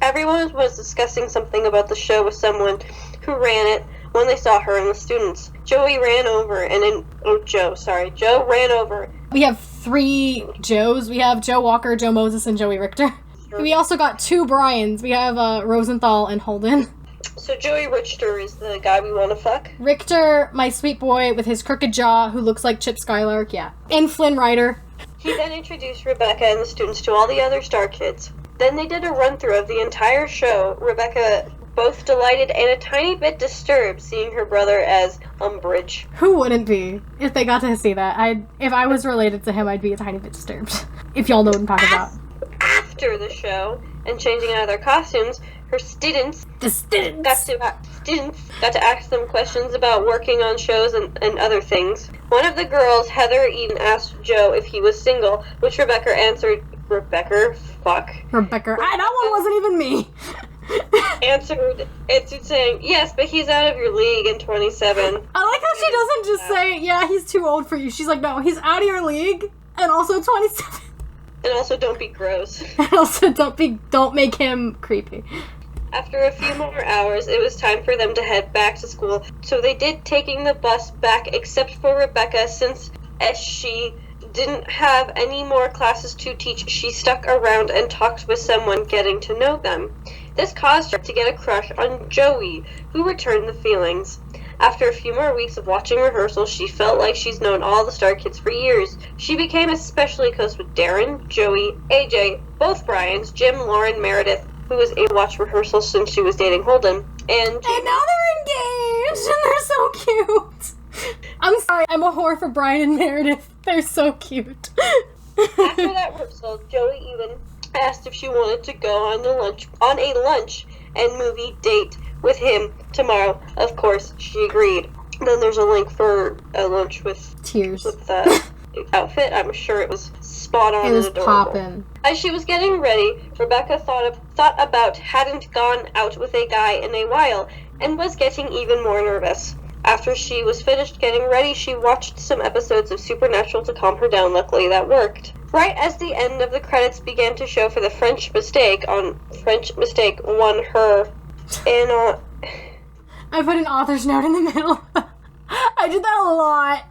Everyone was discussing something about the show with someone who ran it when they saw her and the students. Joe ran over. Joe ran over. We have 3 Joes. We have Joe Walker, Joe Moses, and Joey Richter. We also got 2 Bryans. We have Rosenthal and Holden. So Joey Richter is the guy we want to fuck? Richter, my sweet boy with his crooked jaw who looks like Chip Skylark, yeah. And Flynn Rider. He then introduced Rebecca and the students to all the other star kids. Then they did a run-through of the entire show, Rebecca both delighted and a tiny bit disturbed seeing her brother as Umbridge. Who wouldn't be if they got to see that? If I was related to him, I'd be a tiny bit disturbed. If y'all know what I'm talking about. After the show, and changing out of their costumes, her students got to ask them questions about working on shows and other things. One of the girls, Heather Eden, asked Joe if he was single, which Rebecca answered. Rebecca. That one wasn't even me. answered saying, yes, but he's out of your league in 27. I like how she doesn't just say, yeah, he's too old for you. She's like, no, he's out of your league, and also 27. And also, don't be gross. And also, don't make him creepy. After a few more hours, it was time for them to head back to school. So they did, taking the bus back, except for Rebecca, since as she didn't have any more classes to teach, she stuck around and talked with someone, getting to know them. This caused her to get a crush on Joey, who returned the feelings. After a few more weeks of watching rehearsals, she felt like she's known all the Star Kids for years. She became especially close with Darren, Joey, AJ, both Bryans, Jim, Lauren, Meredith, who was able to watch rehearsals since she was dating Holden, and now they're engaged, and they're so cute. I'm sorry, I'm a whore for Brian and Meredith. They're so cute. After that rehearsal, Joey even asked if she wanted to go on a lunch and movie date with him tomorrow. Of course, she agreed. Then there's a link for a lunch with tears with the outfit. I'm sure it was spot on. It was and adorable. poppin'. As she was getting ready, Rebecca thought about hadn't gone out with a guy in a while and was getting even more nervous. After she was finished getting ready, she watched some episodes of Supernatural to calm her down. Luckily, that worked. Right as the end of the credits began to show for the French Mistake won her in I put an author's note in the middle. I did that a lot.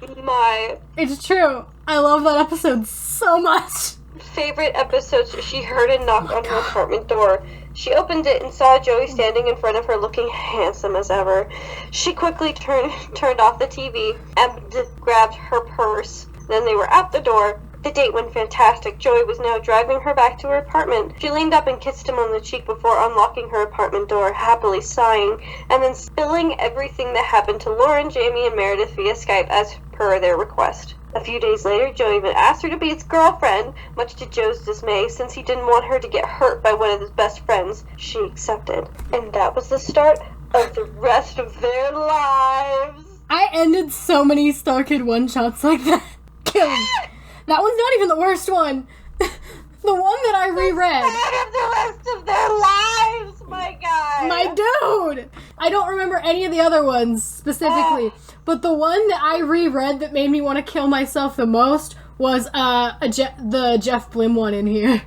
and my It's true. I love that episode so much. favorite episodes, she heard a knock on her apartment door. She opened it and saw Joey standing in front of her looking handsome as ever. She quickly turned off the TV and grabbed her purse. Then they were out the door. The date went fantastic. Joey was now driving her back to her apartment. She leaned up and kissed him on the cheek before unlocking her apartment door, happily sighing, and then spilling everything that happened to Lauren, Jamie, and Meredith via Skype as per their request. A few days later, Joe even asked her to be his girlfriend, much to Joe's dismay, since he didn't want her to get hurt by one of his best friends. She accepted. And that was the start of the rest of their lives. I ended so many Star Kid one-shots like that. Killing. That one's not even the worst one. The one that I reread. The rest of their lives, my God. My dude. god. I don't remember any of the other ones specifically, but the one that I reread that made me want to kill myself the most was the Jeff Blim one in here.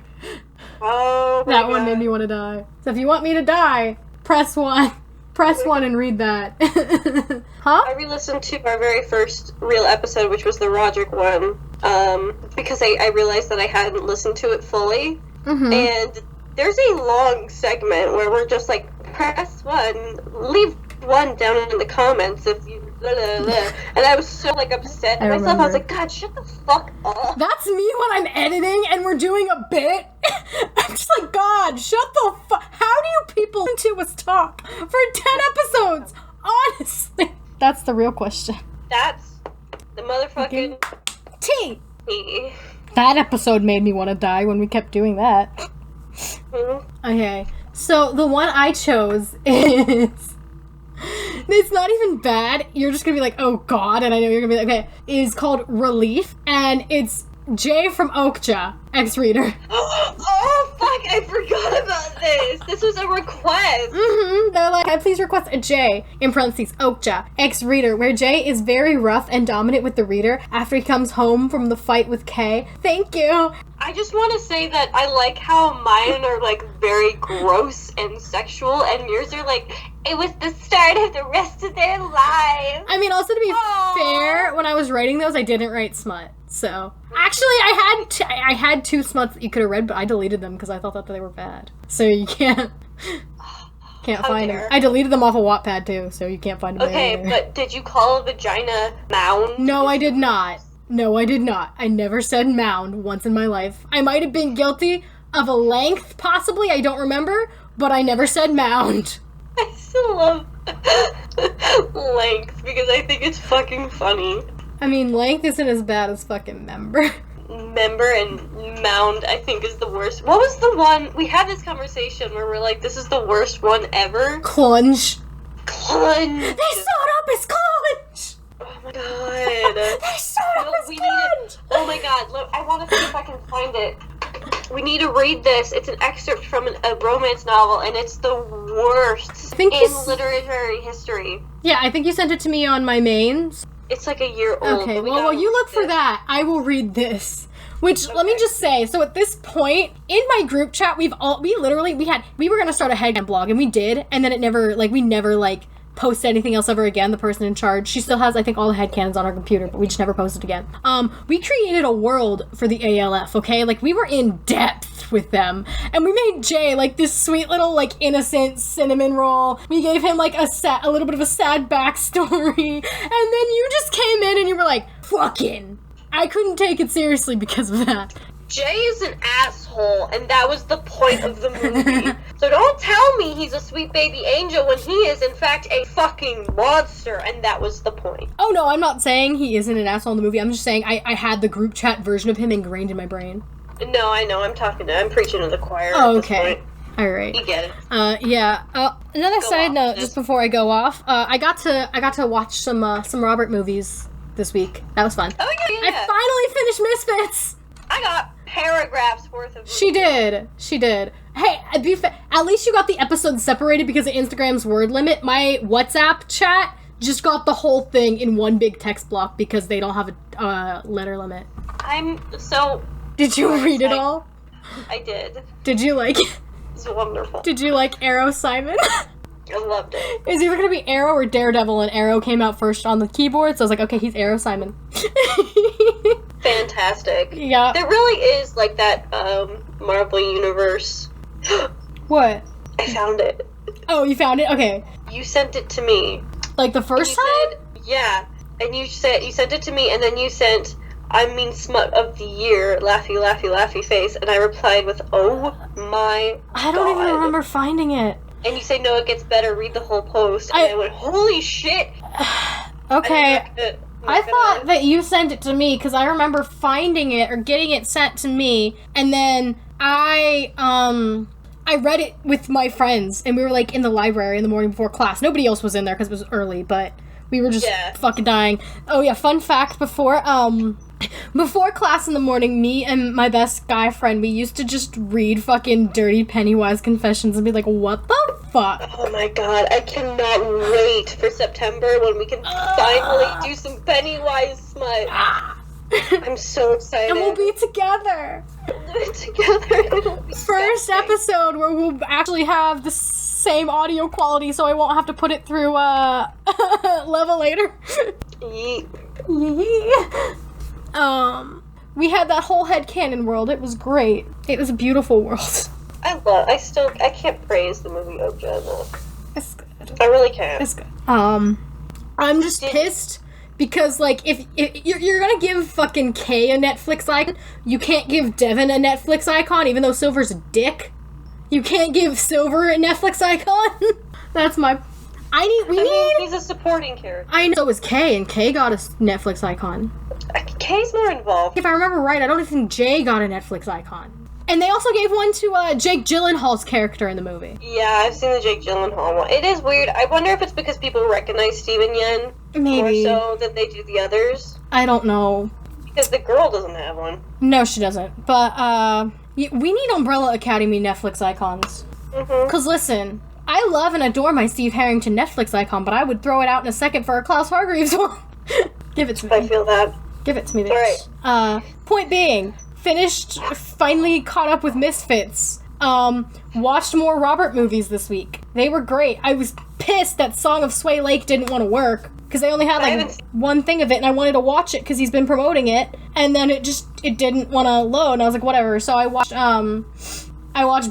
Oh, that one made me want to die. So if you want me to die, press 1. Press 1 and read that. Huh? I re-listened to our very first real episode, which was the Roderick one, because I realized that I hadn't listened to it fully. Mm-hmm. And there's a long segment where we're just like, press 1, leave 1 down in the comments if you... Blah, blah, blah. And I was so, like, upset at myself. I was like, God, shut the fuck up. That's me when I'm editing and we're doing a bit. I'm just like, God, shut the fuck... How do you people listen to us talk for 10 episodes? Honestly. That's the real question. That's the motherfucking... T. T. That episode made me want to die when we kept doing that. Mm-hmm. Okay. So, the one I chose is... It's not even bad. You're just gonna be like, oh god, and I know you're gonna be like, okay. Is called Relief, and it's Jay from Okja, ex-reader. Oh, fuck, I forgot about this. This was a request. Mm-hmm. They're like, please request a Jay, in parentheses, Okja, ex-reader, where Jay is very rough and dominant with the reader after he comes home from the fight with Kay. Thank you. I just want to say that I like how mine are, like, very gross and sexual, and yours are, like, it was the start of the rest of their lives. I mean, also to be fair, when I was writing those, I didn't write smut. So, actually, I had 2 smuts that you could have read, but I deleted them because I thought that they were bad. So you can't find them. I deleted them off of Wattpad too, so you can't find them. Okay, but did you call a vagina mound? No, I did not. No, I did not. I never said mound once in my life. I might have been guilty of a length, possibly. I don't remember, but I never said mound. I still love length because I think it's fucking funny. I mean, length isn't as bad as fucking member. Member and mound, I think, is the worst. What was the one? We had this conversation where we're like, this is the worst one ever. Clunge. Clunge. They sewed up his clunge. Oh my god. They sewed up his clunge. Oh my god. Look, I want to see if I can find it. We need to read this. It's an excerpt from a romance novel, and it's the worst in literary history. Yeah, I think you sent it to me on my mains. It's like a year old. Okay, well, while you look for that, I will read this. Which, let me just say, so at this point, in my group chat, we were gonna start a headcanon blog, and we did, and then we never posted anything else ever again. The person in charge, she still has, I think, all the headcanons on our computer, but we just never posted again. We created a world for the ALF, okay? Like, we were in depth with them, and we made Jay, this sweet little, innocent cinnamon roll. We gave him, a little bit of a sad backstory, and then you just came in and you were like, fucking. I couldn't take it seriously because of that. Jay is an asshole, and that was the point of the movie. So don't tell me he's a sweet baby angel when he is, in fact, a fucking monster, and that was the point. Oh, no, I'm not saying he isn't an asshole in the movie. I'm just saying I had the group chat version of him ingrained in my brain. No, I know. I'm preaching to the choir Oh, at this okay. point. All right. You get it. Yeah. Another side note, just before I go off, I got to watch some Robert movies this week. That was fun. Oh, yeah. I finally finished Misfits. I got paragraphs worth of... She did. Hey, at least you got the episodes separated because of Instagram's word limit. My WhatsApp chat just got the whole thing in one big text block because they don't have a letter limit. Did you read it all? I did. Did you like it? It's wonderful. Did you like Arrow Simon? I loved it. It was either going to be Arrow or Daredevil, and Arrow came out first on the keyboard, so I was like, okay, he's Arrow Simon. Fantastic. Yeah. There really is, that, Marvel Universe. What? I found it. Oh, you found it? Okay. You sent it to me. The first time? Yeah. And you sent it to me, and then you sent, smut of the year, laughy, laughy, laughy face, and I replied with, oh my I don't even remember finding it. And you say, no, it gets better, read the whole post. And I went, holy shit! Okay. I thought that you sent it to me, because I remember finding it, or getting it sent to me, and then I read it with my friends, and we were, in the library in the morning before class. Nobody else was in there, because it was early, but we were just fucking dying. Oh, yeah, fun fact, before Before class in the morning, me and my best guy friend, we used to just read fucking dirty Pennywise confessions and be like, what the fuck? Oh my god, I cannot wait for September when we can finally do some Pennywise smut. I'm so excited. And we'll be together. We'll do it together. It'll be First disgusting. episode where we'll actually have the same audio quality so I won't have to put it through Levelator. Yeet. We had that whole headcanon world. It was great. It was a beautiful world. I can't praise the movie Okja enough. It's good. I really can't. It's good. I'm just pissed because, like, if you're gonna give fucking Kay a Netflix icon, you can't give Devin a Netflix icon, even though Silver's a dick. You can't give Silver a Netflix icon. That's my... He's a supporting character. I know. So is Kay, and Kay got a Netflix icon. Kay's more involved. If I remember right, I don't even think Jay got a Netflix icon. And they also gave one to Jake Gyllenhaal's character in the movie. Yeah, I've seen the Jake Gyllenhaal one. It is weird. I wonder if it's because people recognize Steven Yeun Maybe. more so than they do the others. I don't know. Because the girl doesn't have one. No, she doesn't. But, we need Umbrella Academy Netflix icons. Mm-hmm. Because listen, I love and adore my Steve Harrington Netflix icon, but I would throw it out in a second for a Klaus Hargreaves one. Give it to me. I feel that. Give it to me, bitch. Alright. Point being, finally caught up with Misfits. Watched more Robert movies this week. They were great. I was pissed that Song of Sway Lake didn't want to work, because they only had like one thing of it, and I wanted to watch it because he's been promoting it, and then it didn't want to load, and I was like, whatever. So I watched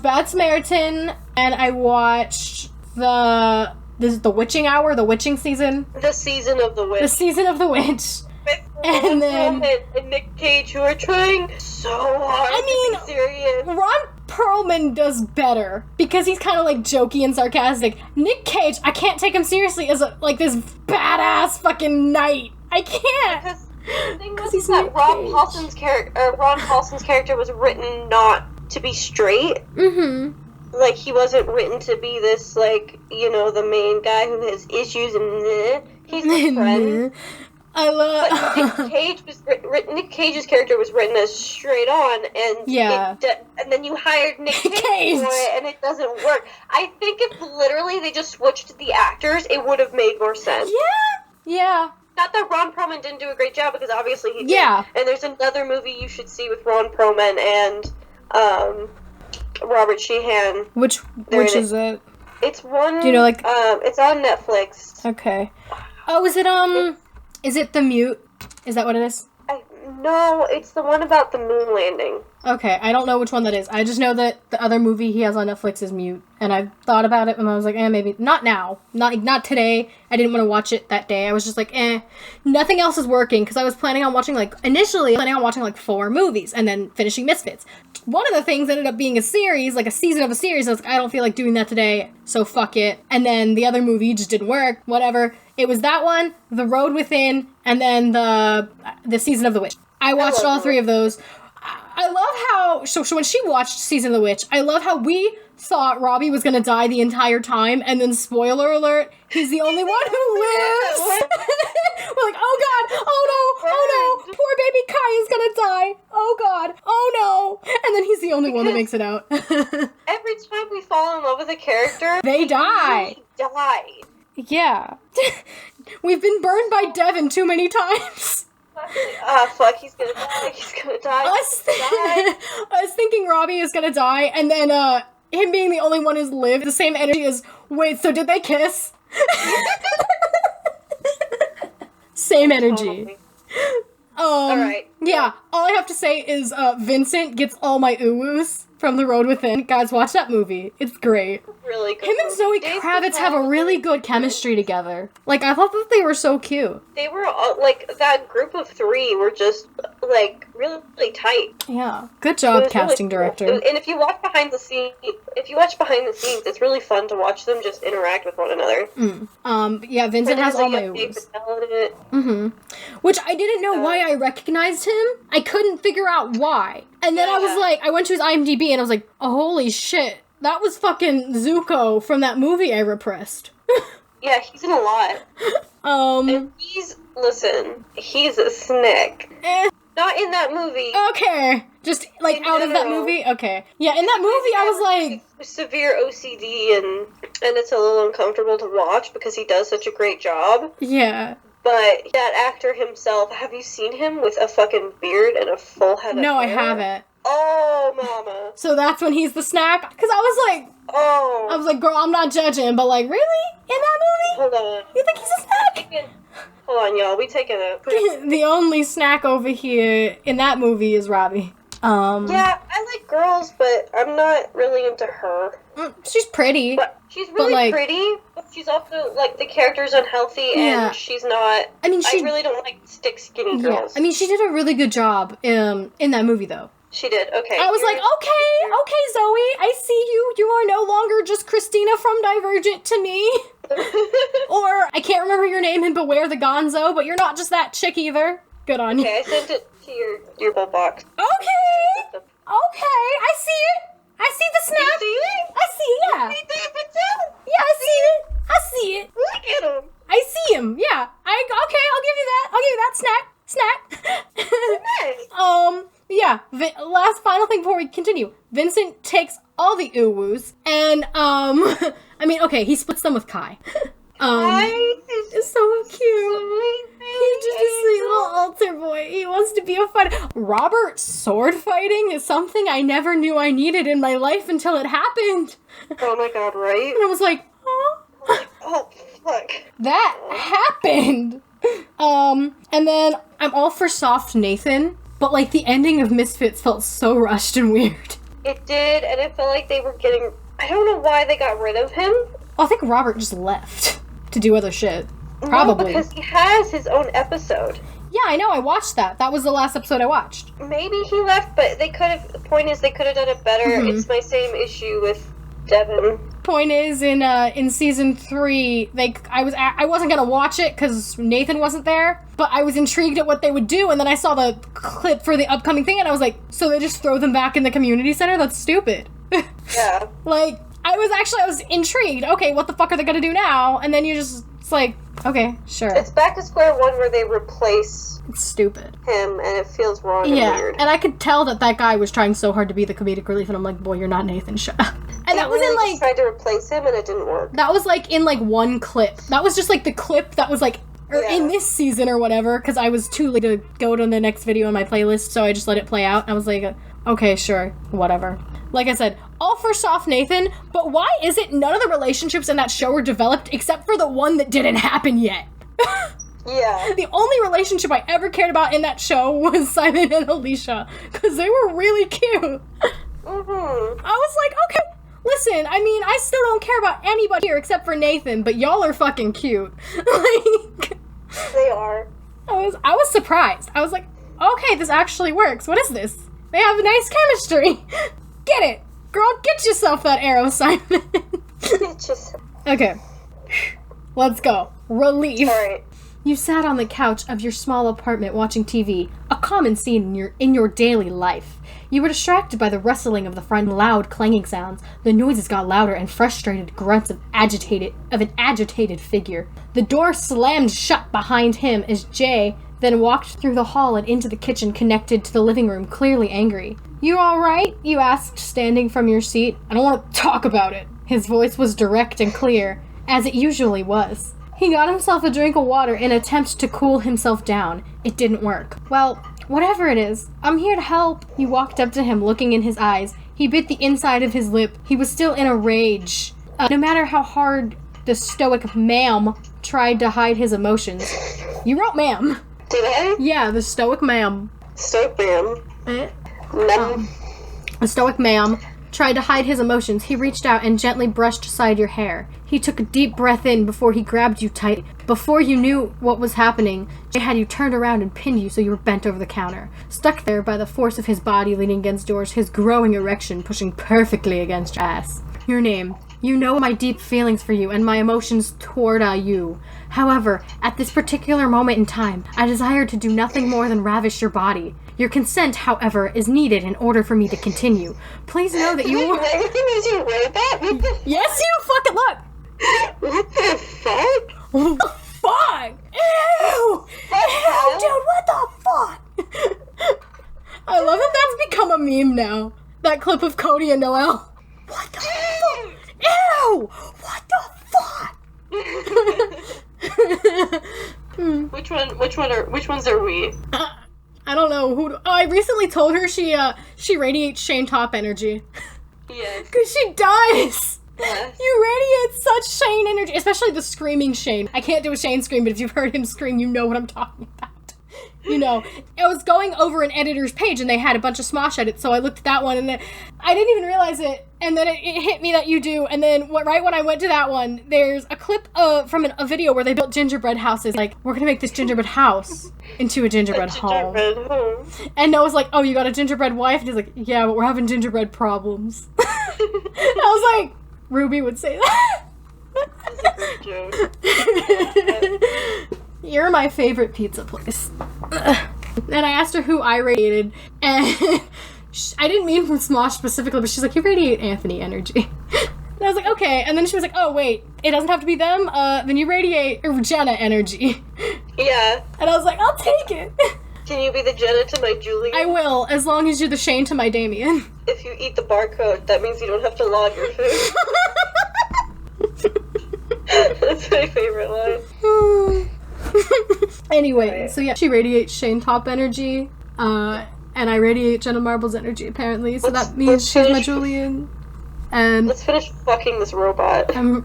Bad Samaritan, and I watched the Witching Hour, the Witching season. The Season of the Witch. The Season of the Witch. And then... And Nick Cage, who are trying so hard to be serious. Ron Perlman does better, because he's kind of, like, jokey and sarcastic. Nick Cage, I can't take him seriously as, this badass fucking knight. I can't! Because the thing was that Ron Paulson's character was written not to be straight. Mm-hmm. Like, he wasn't written to be this, like, the main guy who has issues and he's a friend. I love... But Nick Cage's character was written as straight on, and and then you hired Nick Cage for it, and it doesn't work. I think if literally they just switched the actors, it would have made more sense. Yeah. Not that Ron Perlman didn't do a great job, because obviously he did. Yeah. And there's another movie you should see with Ron Perlman and Robert Sheehan. Which is it? It's one... Do you know, like... it's on Netflix. Okay. Oh, is it The Mute? Is that what it is? No, it's the one about the moon landing. Okay, I don't know which one that is. I just know that the other movie he has on Netflix is Mute, and I thought about it and I was like, maybe not now, not today. I didn't want to watch it that day. I was just like, nothing else is working, because I was planning on watching 4 movies and then finishing Misfits. One of the things ended up being a series, like a season of a series. I was like, I don't feel like doing that today, so fuck it. And then the other movie just didn't work. Whatever. It was that one, The Road Within, and then the Season of the Witch. I watched all 3 of those. I love how... So when she watched Season of the Witch, I love how we thought Robbie was gonna die the entire time, and then, spoiler alert, he's the only one who lives! We're like, oh no, poor baby Kai is gonna die! Oh god, oh no! And then he's the only one that makes it out. Every time we fall in love with a character, they die! Yeah. We've been burned by Devin too many times. Fuck, he's gonna die, I was thinking Robbie is gonna die, and then, him being the only one who's lived, the same energy as, wait, so did they kiss? Same energy. Alright. Yeah, all I have to say is, Vincent gets all my ooh-woos from The Road Within. Guys, watch that movie. It's great. Really good. Him and Zoe Kravitz have a really good chemistry together. Like, I thought that they were so cute. They were all, that group of 3 were just, really, really tight. Yeah. Good job, casting director. And if you watch behind the scenes, it's really fun to watch them just interact with one another. Yeah, Vincent has all my oohs. Which I didn't know why I recognized him. I couldn't figure out why. And then I was like, I went to his IMDb and I was like, oh, holy shit. That was fucking Zuko from that movie I repressed. Yeah, he's in a lot. And he's a snack. Not in that movie. Okay. Just, like, In out of that general. movie? Okay. Yeah, in that movie, I was like... Severe OCD, and it's a little uncomfortable to watch because he does such a great job. Yeah. But that actor himself, have you seen him with a fucking beard and a full head of No, I hair? haven't. Oh, mama. So that's when he's the snack? Because I was like, girl, I'm not judging, but like, really? In that movie? Hold on. You think he's a snack? Hold on, y'all. We taking it. The only snack over here in that movie is Robbie. Yeah, I like girls, but I'm not really into her. She's pretty. But she's really like, pretty, but she's also, like, the character's unhealthy, Yeah. and she's not... I mean, I really don't like stick skinny Yeah. girls. I mean, she did a really good job in that movie, though. She did, okay. I was like, okay, Zoe, I see you. You are no longer just Christina from Divergent to me. Or, I can't remember your name in Beware the Gonzo, but you're not just that chick either. Good on you. Okay, I sent it to your box. Okay, I see it. I see the snap. You see it? I see, yeah. You see the episode? Yeah, I see it. I see it. Look at him. I see him, yeah. Okay, I'll give you that. I'll give you that snack. Nice. Yeah, last final thing before we continue. Vincent takes all the uwus and, I mean, okay, he splits them with Kai. It's so cute. He's just a sweet little altar boy. He wants to be a fighter. Robert sword fighting is something I never knew I needed in my life until it happened. Oh my god, right? And I was like, huh? Oh, fuck. That happened. And then I'm all for soft Nathan, but like the ending of Misfits felt so rushed and weird. It did, and it felt like they were getting... I don't know why they got rid of him. I think Robert just left to do other shit. Probably. No, because he has his own episode. Yeah, I know, I watched that. That was the last episode I watched. Maybe he left, but they could have... The point is, they could have done it better. Mhm. It's my same issue with Devin. Point is, in season 3, I wasn't gonna watch it because Nathan wasn't there, but I was intrigued at what they would do, and then I saw the clip for the upcoming thing, and I was like, so they just throw them back in the community center? That's stupid. Yeah. Like, I was intrigued. Okay, what the fuck are they gonna do now? And then it's like, okay, sure. It's back to square one where they replace It's stupid. him, and it feels wrong and Yeah, weird. and I could tell that guy was trying so hard to be the comedic relief, and I'm like, boy, you're not Nathan, shut up. And that was in, really like... tried to replace him, and it didn't work. That was, like, in, like, one clip. That was just, like, the clip that was, like, in this season or whatever, because I was too late to go to the next video on my playlist, so I just let it play out. I was like, okay, sure, whatever. Like I said, all for soft Nathan, but why is it none of the relationships in that show were developed except for the one that didn't happen yet? Yeah. The only relationship I ever cared about in that show was Simon and Alicia, because they were really cute. Mm-hmm. I was like, okay, listen, I mean, I still don't care about anybody here except for Nathan, but y'all are fucking cute. Like, They are. I was surprised. I was like, okay, this actually works. What is this? They have a nice chemistry. Get it. Girl, get yourself that arrow, Simon. It's just... Okay. Let's go. Relief. Alright. You sat on the couch of your small apartment watching TV, a common scene in your daily life. You were distracted by the rustling of the front and loud clanging sounds. The noises got louder and frustrated grunts of an agitated figure. The door slammed shut behind him as Jay then walked through the hall and into the kitchen connected to the living room, clearly angry. You all right? You asked, standing from your seat. I don't want to talk about it. His voice was direct and clear, as it usually was. He got himself a drink of water in an attempt to cool himself down. It didn't work. Well, whatever it is, I'm here to help. You walked up to him, looking in his eyes. He bit the inside of his lip. He was still in a rage. No matter how hard the stoic ma'am tried to hide his emotions. You wrote ma'am. Did I? Yeah, the stoic ma'am. Stoic ma'am. No. The stoic ma'am tried to hide his emotions. He reached out and gently brushed aside your hair. He took a deep breath in before he grabbed you tight. Before you knew what was happening, Jay had you turned around and pinned you so you were bent over the counter. Stuck there by the force of his body leaning against yours, his growing erection pushing perfectly against your ass. Your name. You know my deep feelings for you and my emotions toward you. However, at this particular moment in time, I desire to do nothing more than ravish your body. Your consent, however, is needed in order for me to continue. Please know that you... Everything is you wrote that? What the... Yes, you fucking look! What the fuck? What the fuck? Ew! Ew, dude, what the fuck? clip of Cody and Noelle. What the fuck? Ew! What the fuck? Which ones are we? I don't know I recently told her she radiates Shane Top energy. Yes. Cause she does! Yes. You radiate such Shane energy, especially the screaming Shane. I can't do a Shane scream, but if you've heard him scream, you know what I'm talking about. You know, I was going over an editor's page and they had a bunch of Smosh edits, so I looked at that one and then I didn't even realize it, and then it hit me that you do, and then right when I went to that one, there's a clip from a video where they built gingerbread houses, like, we're gonna make this gingerbread house into a gingerbread home. And Noah's like, oh, you got a gingerbread wife? And he's like, yeah, but we're having gingerbread problems. I was like, Ruby would say that. That's a great joke. You're my favorite pizza place. And I asked her who I radiated, and I didn't mean from Smosh specifically, but she's like, you radiate Anthony energy. And I was like, okay. And then she was like, oh, wait, it doesn't have to be them? Then you radiate Jenna energy. Yeah. And I was like, I'll take it. Can you be the Jenna to my Julian? I will, as long as you're the Shane to my Damien. If you eat the barcode, that means you don't have to log your food. That's my favorite line. Anyway, right. So yeah, she radiates Shane Top energy, and I radiate Jenna Marbles energy, apparently, so that means she's my Julian. And let's finish fucking this robot. I'm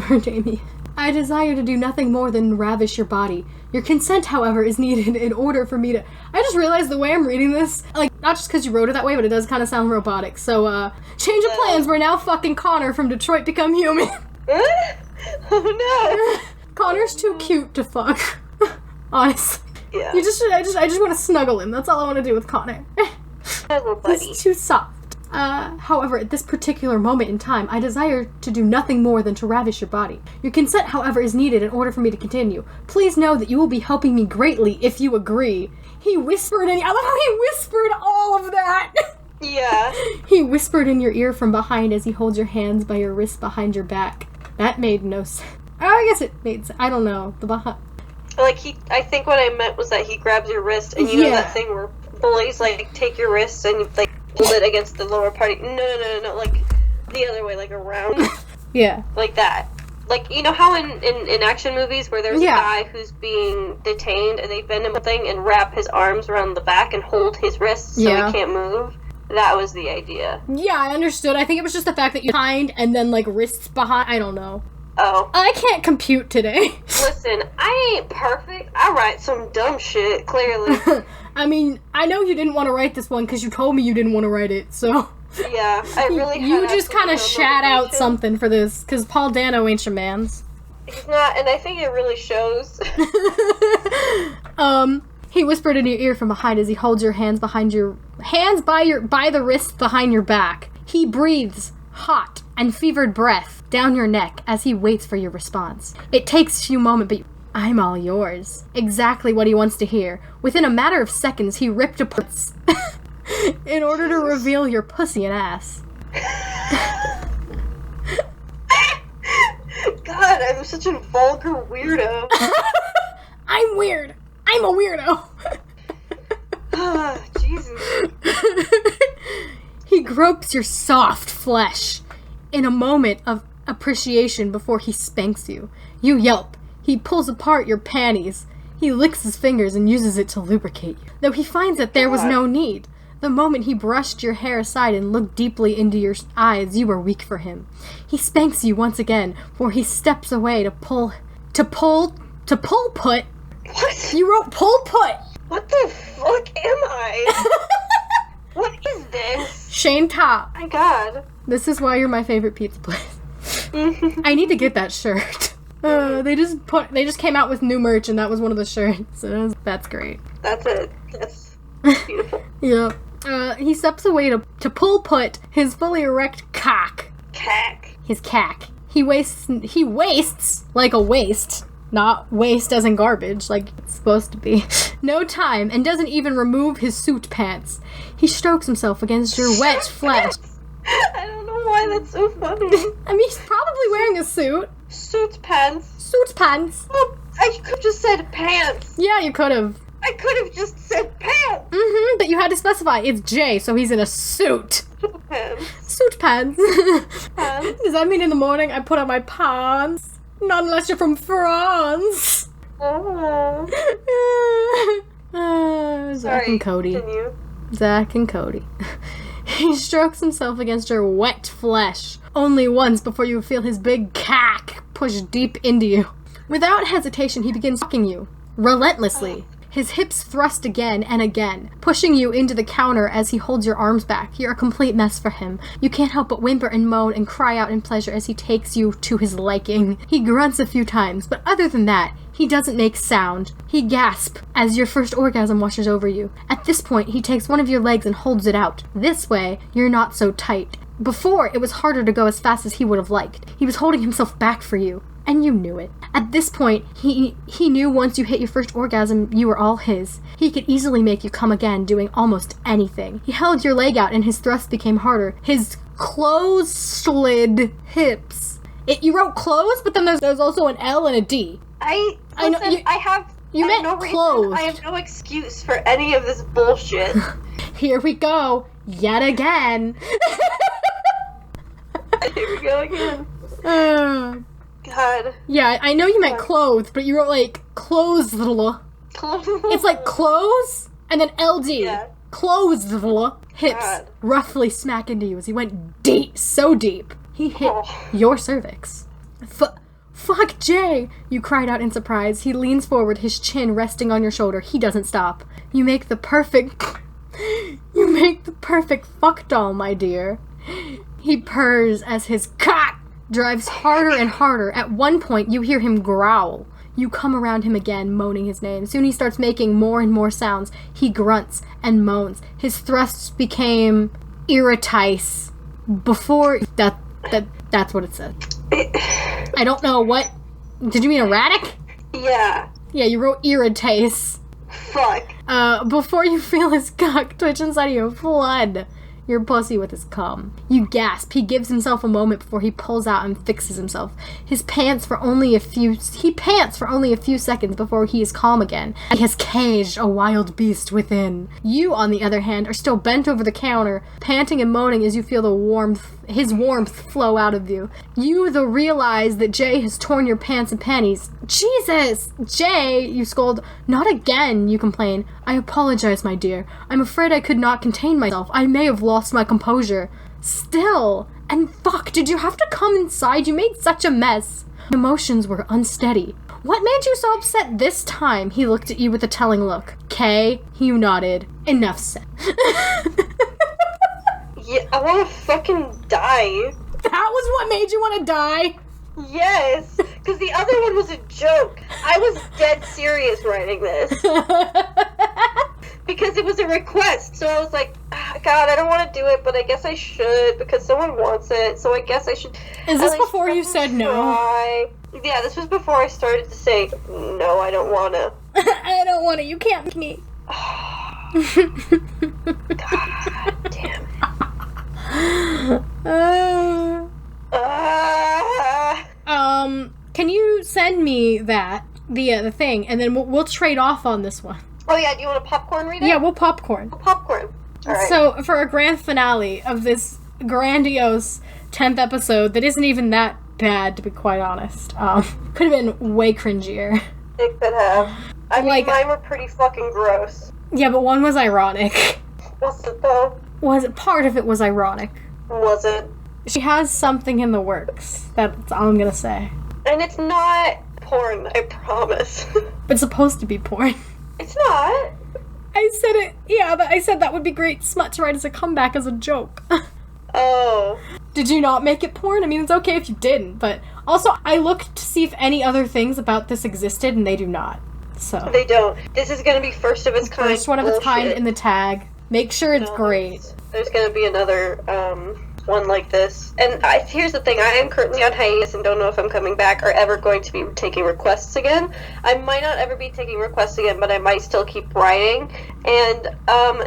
her Damien. I desire to do nothing more than ravish your body. Your consent, however, is needed in order for me to... I just realized the way I'm reading this, like, not just because you wrote it that way, but it does kind of sound robotic. So, change of plans, we're now fucking Connor from Detroit Become Human. Oh no! Connor's too cute to fuck. Honestly. Yeah. I just want to snuggle him. That's all I want to do with Connor. Hello, buddy. He's too soft. However, at this particular moment in time, I desire to do nothing more than to ravish your body. Your consent, however, is needed in order for me to continue. Please know that you will be helping me greatly if you agree. He whispered I love how he whispered all of that! Yeah. He whispered in your ear from behind as he holds your hands by your wrists behind your back. That made no sense. I guess it made sense. I don't know. The behind... Like, I think what I meant was that he grabs your wrist, and you know that thing where bullies, like, take your wrist and, like, hold it against the lower part. No, like, the other way, like, around. Yeah. Like that. Like, you know how in action movies where there's a guy who's being detained, and they bend him a thing and wrap his arms around the back and hold his wrists so he can't move? That was the idea. Yeah, I understood. I think it was just the fact that you behind and then, like, wrists behind. I don't know. Oh. I can't compute today. Listen, I ain't perfect. I write some dumb shit, clearly. I mean, I know you didn't want to write this one because you told me you didn't want to write it, so... Yeah, I really You just kind of shat out something for this, because Paul Dano ain't your mans. He's not, and I think it really shows. He whispered in your ear from behind as he holds your hands behind your... Hands by the wrist behind your back. He breathes hot and fevered breath down your neck as he waits for your response. It takes a few moments, but I'm all yours. Exactly what he wants to hear. Within a matter of seconds, he ripped a puss in order to reveal your pussy and ass. God, I'm such a vulgar weirdo. I'm weird. I'm a weirdo. Jesus. He gropes your soft flesh in a moment of appreciation before he spanks you. You yelp. He pulls apart your panties. He licks his fingers and uses it to lubricate you. Though he finds that there was no need. The moment he brushed your hair aside and looked deeply into your eyes, you were weak for him. He spanks you once again, for he steps away to pull put. What? You wrote pull put. What the fuck am I? What is this? Shane Top. My God. This is why you're my favorite pizza place. I need to get that shirt. They just came out with new merch, and that was one of the shirts. That's great. That's it. That's beautiful. Yeah. He steps away to pull put his fully erect cock. Cack. His cack. He wastes like a waste. Not waste as in garbage, like it's supposed to be. No time, and doesn't even remove his suit pants. He strokes himself against your wet flesh. I don't know why that's so funny. I mean, he's probably wearing a suit. Suit pants. Suit pants. Well, I could have just said pants. Yeah, you could have. I could have just said pants. But you had to specify. It's Jay, so he's in a suit. But Pants. Suit pants. Pants. Does that mean in the morning I put on my pants? Not unless you're from France. Oh. Zach and Cody. Continue. Zach and Cody. He strokes himself against your wet flesh only once before you feel his big cack push deep into you. Without hesitation, he begins fucking you, relentlessly. His hips thrust again and again, pushing you into the counter as he holds your arms back. You're a complete mess for him. You can't help but whimper and moan and cry out in pleasure as he takes you to his liking. He grunts a few times, but other than that, he doesn't make sound. He gasps as your first orgasm washes over you. At this point, he takes one of your legs and holds it out. This way, you're not so tight. Before, it was harder to go as fast as he would have liked. He was holding himself back for you. And you knew it. At this point, he knew once you hit your first orgasm, you were all his. He could easily make you come again, doing almost anything. He held your leg out and his thrust became harder. His close-slid hips. You wrote close, but then there's also an L and a D. I know, You meant no closed. I have no excuse for any of this bullshit. Here we go. Yet again. Here we go again. God. Yeah, I know you meant clothed, but you wrote like clothed. It's like clothes and then LD. Yeah. Clothed. Hips God. roughly smack into you as he went deep, so deep. He hit your cervix. Fuck Jay! You cried out in surprise. He leans forward, his chin resting on your shoulder. He doesn't stop. You make the perfect fuck doll, my dear. He purrs as his cock drives harder and harder. At one point, you hear him growl. You come around him again, moaning his name. Soon he starts making more and more sounds. He grunts and moans. His thrusts became irritice. Before that's what it said. I don't know what. Did you mean erratic? Yeah. Yeah, you wrote irritace. Fuck. Before you feel his cock twitch inside of you, flood your pussy with his cum. You gasp. He gives himself a moment before he pulls out and fixes himself. He pants for only a few seconds before he is calm again. He has caged a wild beast within. You, on the other hand, are still bent over the counter, panting and moaning as you feel his warmth flow out of you. You, though, realize that Jay has torn your pants and panties. Jesus! Jay, you scold. Not again, you complain. I apologize, my dear. I'm afraid I could not contain myself. I may have lost my composure. Still. And fuck, did you have to come inside? You made such a mess. Emotions were unsteady. What made you so upset this time? He looked at you with a telling look. Kay, you nodded. Enough said. Yeah, I want to fucking die. That was what made you want to die? Yes, because the other one was a joke. I was dead serious writing this. Because it was a request, so I was like, God, I don't want to do it, but I guess I should, because someone wants it, so I guess I should. Is this before you said no? Yeah, this was before I started to say, no, I don't want to. I don't want to, you can't make me. God damn it. Can you send me that, the thing, and then we'll trade off on this one. Oh yeah, do you want a popcorn reader? Yeah, we'll popcorn. Popcorn. All right. So, for a grand finale of this grandiose 10th episode that isn't even that bad, to be quite honest, could have been way cringier. It could have. I mean, Like- mine were pretty fucking gross. Yeah, but one was ironic. Was it though? Part of it was ironic. Was it? She has something in the works. That's all I'm gonna say. And it's not porn, I promise. It's supposed to be porn. It's not. I said it. Yeah, I said that would be great smut to write as a comeback as a joke. Oh. Did you not make it porn? I mean, it's okay if you didn't, but also I looked to see if any other things about this existed, and they do not. So They don't. This is gonna be first of its kind. first one of its kind bullshit. in the tag. Make sure it's No, great. There's gonna be another one like this. And here's the thing, I am currently on hiatus and don't know if I'm coming back or ever going to be taking requests again. I might not ever be taking requests again, but I might still keep writing. And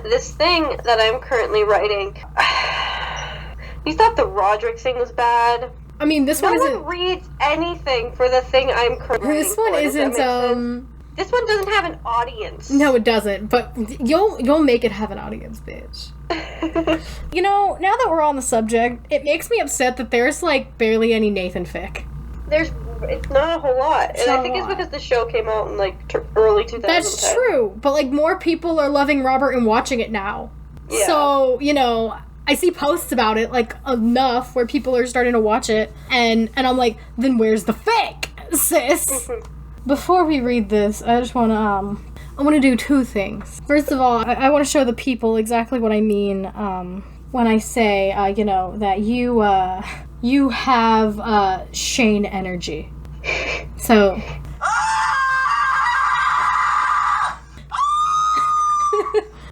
this thing that I'm currently writing, you thought the Roderick thing was bad? I mean, this No one one isn't. reads anything for the thing I'm currently writing This one for. Does that isn't. make sense? This one doesn't have an audience. No, it doesn't, but you'll make it have an audience, bitch. You know, now that we're on the subject, it makes me upset that there's, like, barely any Nathan fic. It's not a whole lot. And I think it's because the show came out in, like, early 2010. That's true, but, like, more people are loving Robert and watching it now. Yeah. So, you know, I see posts about it, like, enough where people are starting to watch it, and I'm like, then where's the fic, sis? Before we read this, I just want to do two things. First of all, I want to show the people exactly what I mean when I say, you know, that you have Shane energy. So...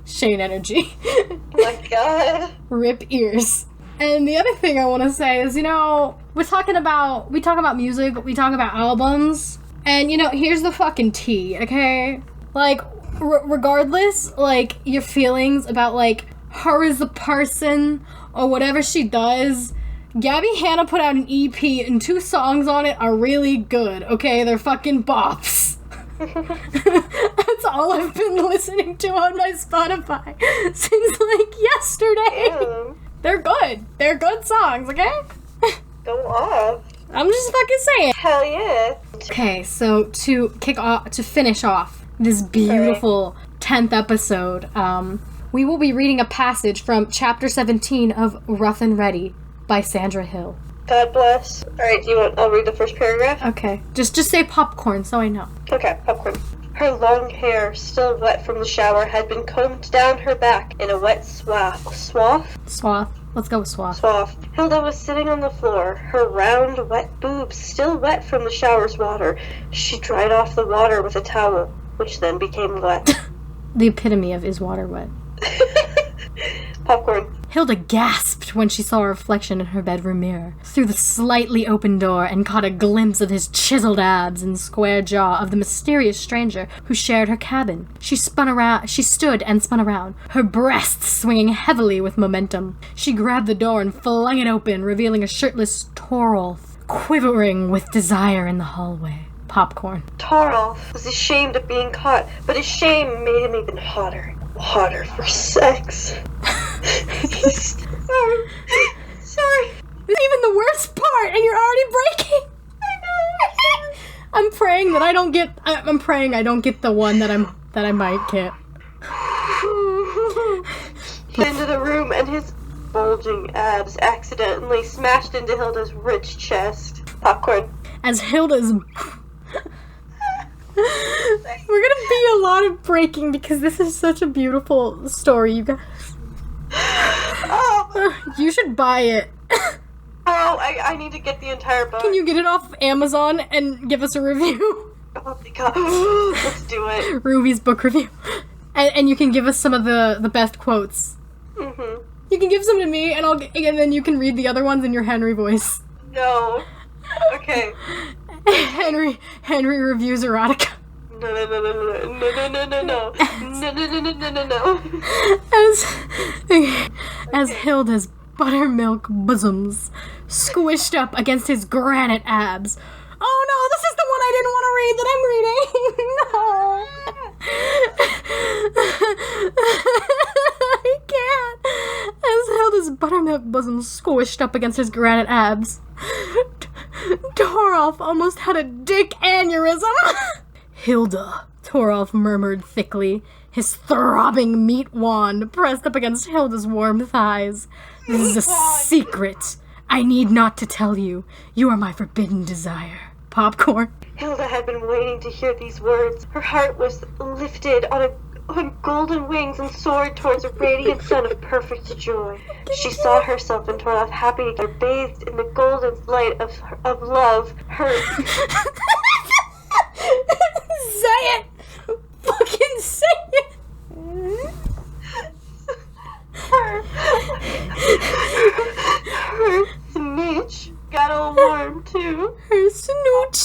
Shane energy. Oh my god. Rip ears. And the other thing I want to say is, you know, we talk about music, we talk about albums, and, you know, here's the fucking tea, okay? Like, regardless, like, your feelings about, like, her as a person, or whatever she does, Gabby Hanna put out an EP, and 2 songs on it are really good, okay? They're fucking bops. That's all I've been listening to on my Spotify since, like, yesterday. Damn. They're good songs, okay? Go off. I'm just fucking saying. Hell yeah. Okay, so to finish off this beautiful 10th episode, we will be reading a passage from chapter 17 of Rough and Ready by Sandra Hill. God bless. Alright, I'll read the first paragraph? Okay. Just say popcorn so I know. Okay, popcorn. Her long hair, still wet from the shower, had been combed down her back in a wet swath. Swath. Let's go with swath. Swath. Hilda was sitting on the floor, her round, wet boobs still wet from the shower's water. She dried off the water with a towel, which then became wet. The epitome of is water wet. Popcorn. Hilda gasped when she saw a reflection in her bedroom mirror through the slightly open door and caught a glimpse of his chiseled abs and square jaw of the mysterious stranger who shared her cabin. She stood and spun around, her breasts swinging heavily with momentum. She grabbed the door and flung it open, revealing a shirtless Torolf, quivering with desire in the hallway. Popcorn. Torolf was ashamed of being caught, but his shame made him even hotter. Hotter for sex. Sorry. This is even the worst part, and you're already breaking. I know. I'm praying that I don't get. I'm praying I don't get the one that I might get. He entered the room, and his bulging abs accidentally smashed into Hilda's rich chest. Popcorn. As Hilda's. We're gonna be a lot of breaking because this is such a beautiful story, you guys. Oh. You should buy it. Oh, I need to get the entire book. Can you get it off Amazon and give us a review? Oh my god. Let's do it. Ruby's book review. And you can give us some of the best quotes. Mm-hmm. You can give some to me, and then you can read the other ones in your Henry voice. No. Okay. Henry reviews erotica. No. As Hilda's buttermilk bosoms squished up against his granite abs. Oh no, this is the one I didn't want to read that I'm reading. No. I can't. As Hilda's buttermilk bosoms squished up against his granite abs. Torolf almost had a dick aneurysm. Hilda, Torolf murmured thickly, his throbbing meat wand pressed up against Hilda's warm thighs. This is a secret. I need not to tell you. You are my forbidden desire. Popcorn. Hilda had been waiting to hear these words. Her heart was lifted on golden wings and soared towards a radiant sun of perfect joy. She saw herself and Torolf happy together, bathed in the golden light of love. Say it! Fucking say it! Her snooch got all warm too. Her snooch.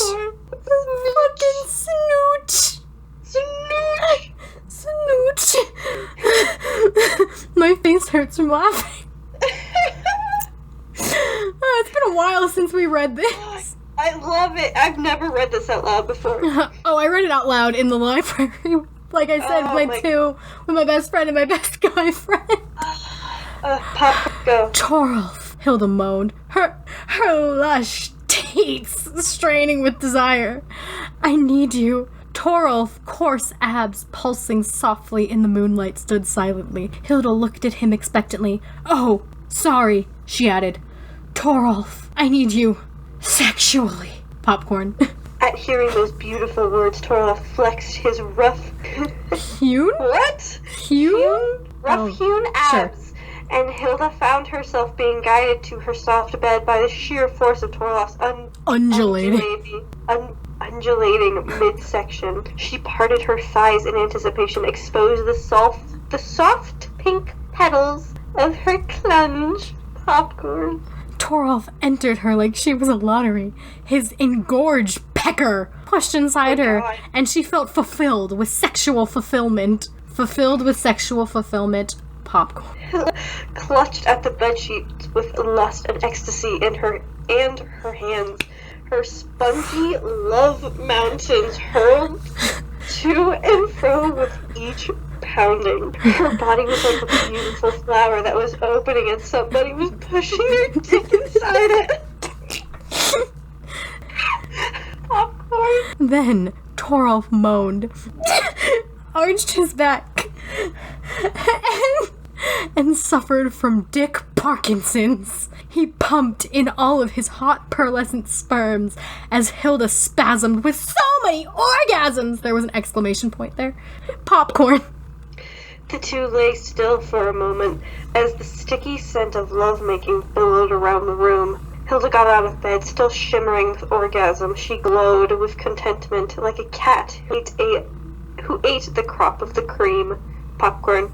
Fucking snooch. Snooch. My face hurts from laughing. It's been a while since we read this. I I love it. I've never read this out loud before. Oh, I read it out loud in the library. Like I said, played 2 with my best friend and my best guy friend. Pop, go. Torolf, Hilda moaned, her lush teats straining with desire. I need you. Torolf, coarse abs pulsing softly in the moonlight, stood silently. Hilda looked at him expectantly. Oh, sorry, she added. Torolf, I need you. Sexually. Popcorn. At hearing those beautiful words, Torolf flexed his rough... Hewn? What? Hewn? Rough-hewn abs. Sure. And Hilda found herself being guided to her soft bed by the sheer force of Torolf's undulating midsection. She parted her thighs in anticipation, exposed the soft pink petals of her clunge. Popcorn. Torolf entered her like she was a lottery. His engorged pecker pushed inside her, and she felt fulfilled with sexual fulfillment. Popcorn. Clutched at the bedsheets with lust and ecstasy in her hands. Her spongy love mountains hurled to and fro with each pounding. Her body was like a beautiful flower that was opening and somebody was pushing their dick inside it. Popcorn. Then Torolf moaned, arched his back, and suffered from Dick Parkinson's. He pumped in all of his hot pearlescent sperms as Hilda spasmed with so many orgasms. There was an exclamation point there. Popcorn. The two lay still for a moment as the sticky scent of lovemaking billowed around the room. Hilda got out of bed, still shimmering with orgasm. She glowed with contentment like a cat who ate the crop of the cream. Popcorn.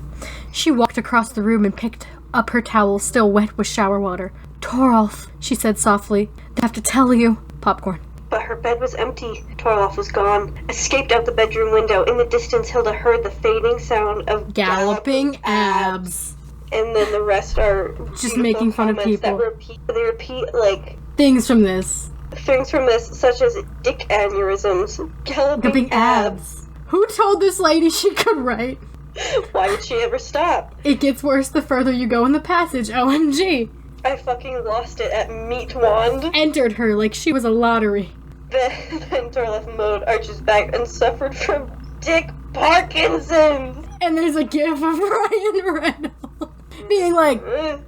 She walked across the room and picked up her towel, still wet with shower water. Torolf, she said softly, I have to tell you. Popcorn. But her bed was empty. Torolf was gone. Escaped out the bedroom window. In the distance, Hilda heard the fading sound of galloping abs. And then the rest are just making fun of people. They repeat like things from this, such as dick aneurysms, galloping abs. Who told this lady she could write? Why did she ever stop? It gets worse the further you go in the passage. OMG. I fucking lost it at Meat Wand. Entered her like she was a lottery. Then Torolf mowed Arch's back and suffered from Dick Parkinson's. And there's a gif of Ryan Reynolds being like,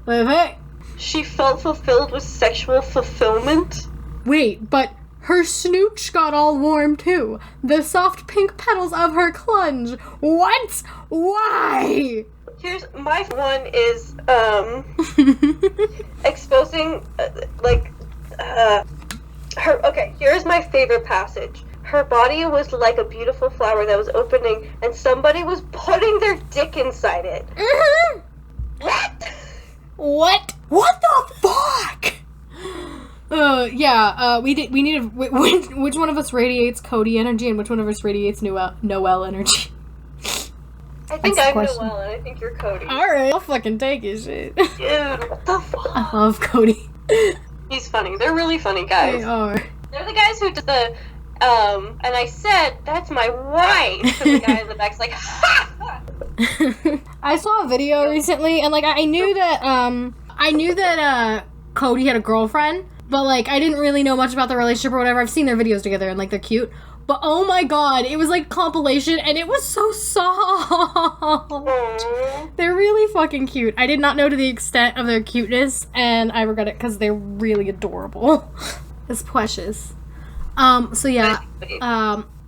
hey. She felt fulfilled with sexual fulfillment. Wait, but her snooch got all warm too. The soft pink petals of her clunge. What? Why? Here's my one is exposing her. Okay, here's my favorite passage. Her body was like a beautiful flower that was opening, and somebody was putting their dick inside it. Mm-hmm. What? What the fuck? We need to. Which one of us radiates Cody energy, and which one of us radiates Noelle energy? I think I'm Noelle, and I think you're Cody. Alright, I'll fucking take his shit. Dude, what the fuck? I love Cody. He's funny. They're really funny guys. They are. They're the guys who did the, and I said, that's my wife. And the guy in the back's like, ha! I saw a video recently, and, like, I knew that Cody had a girlfriend, but, like, I didn't really know much about the relationship or whatever. I've seen their videos together, and, like, they're cute. But, oh my god, it was, like, compilation, and it was so soft. Aww. They're really fucking cute. I did not know to the extent of their cuteness, and I regret it, because they're really adorable. It's precious. So yeah,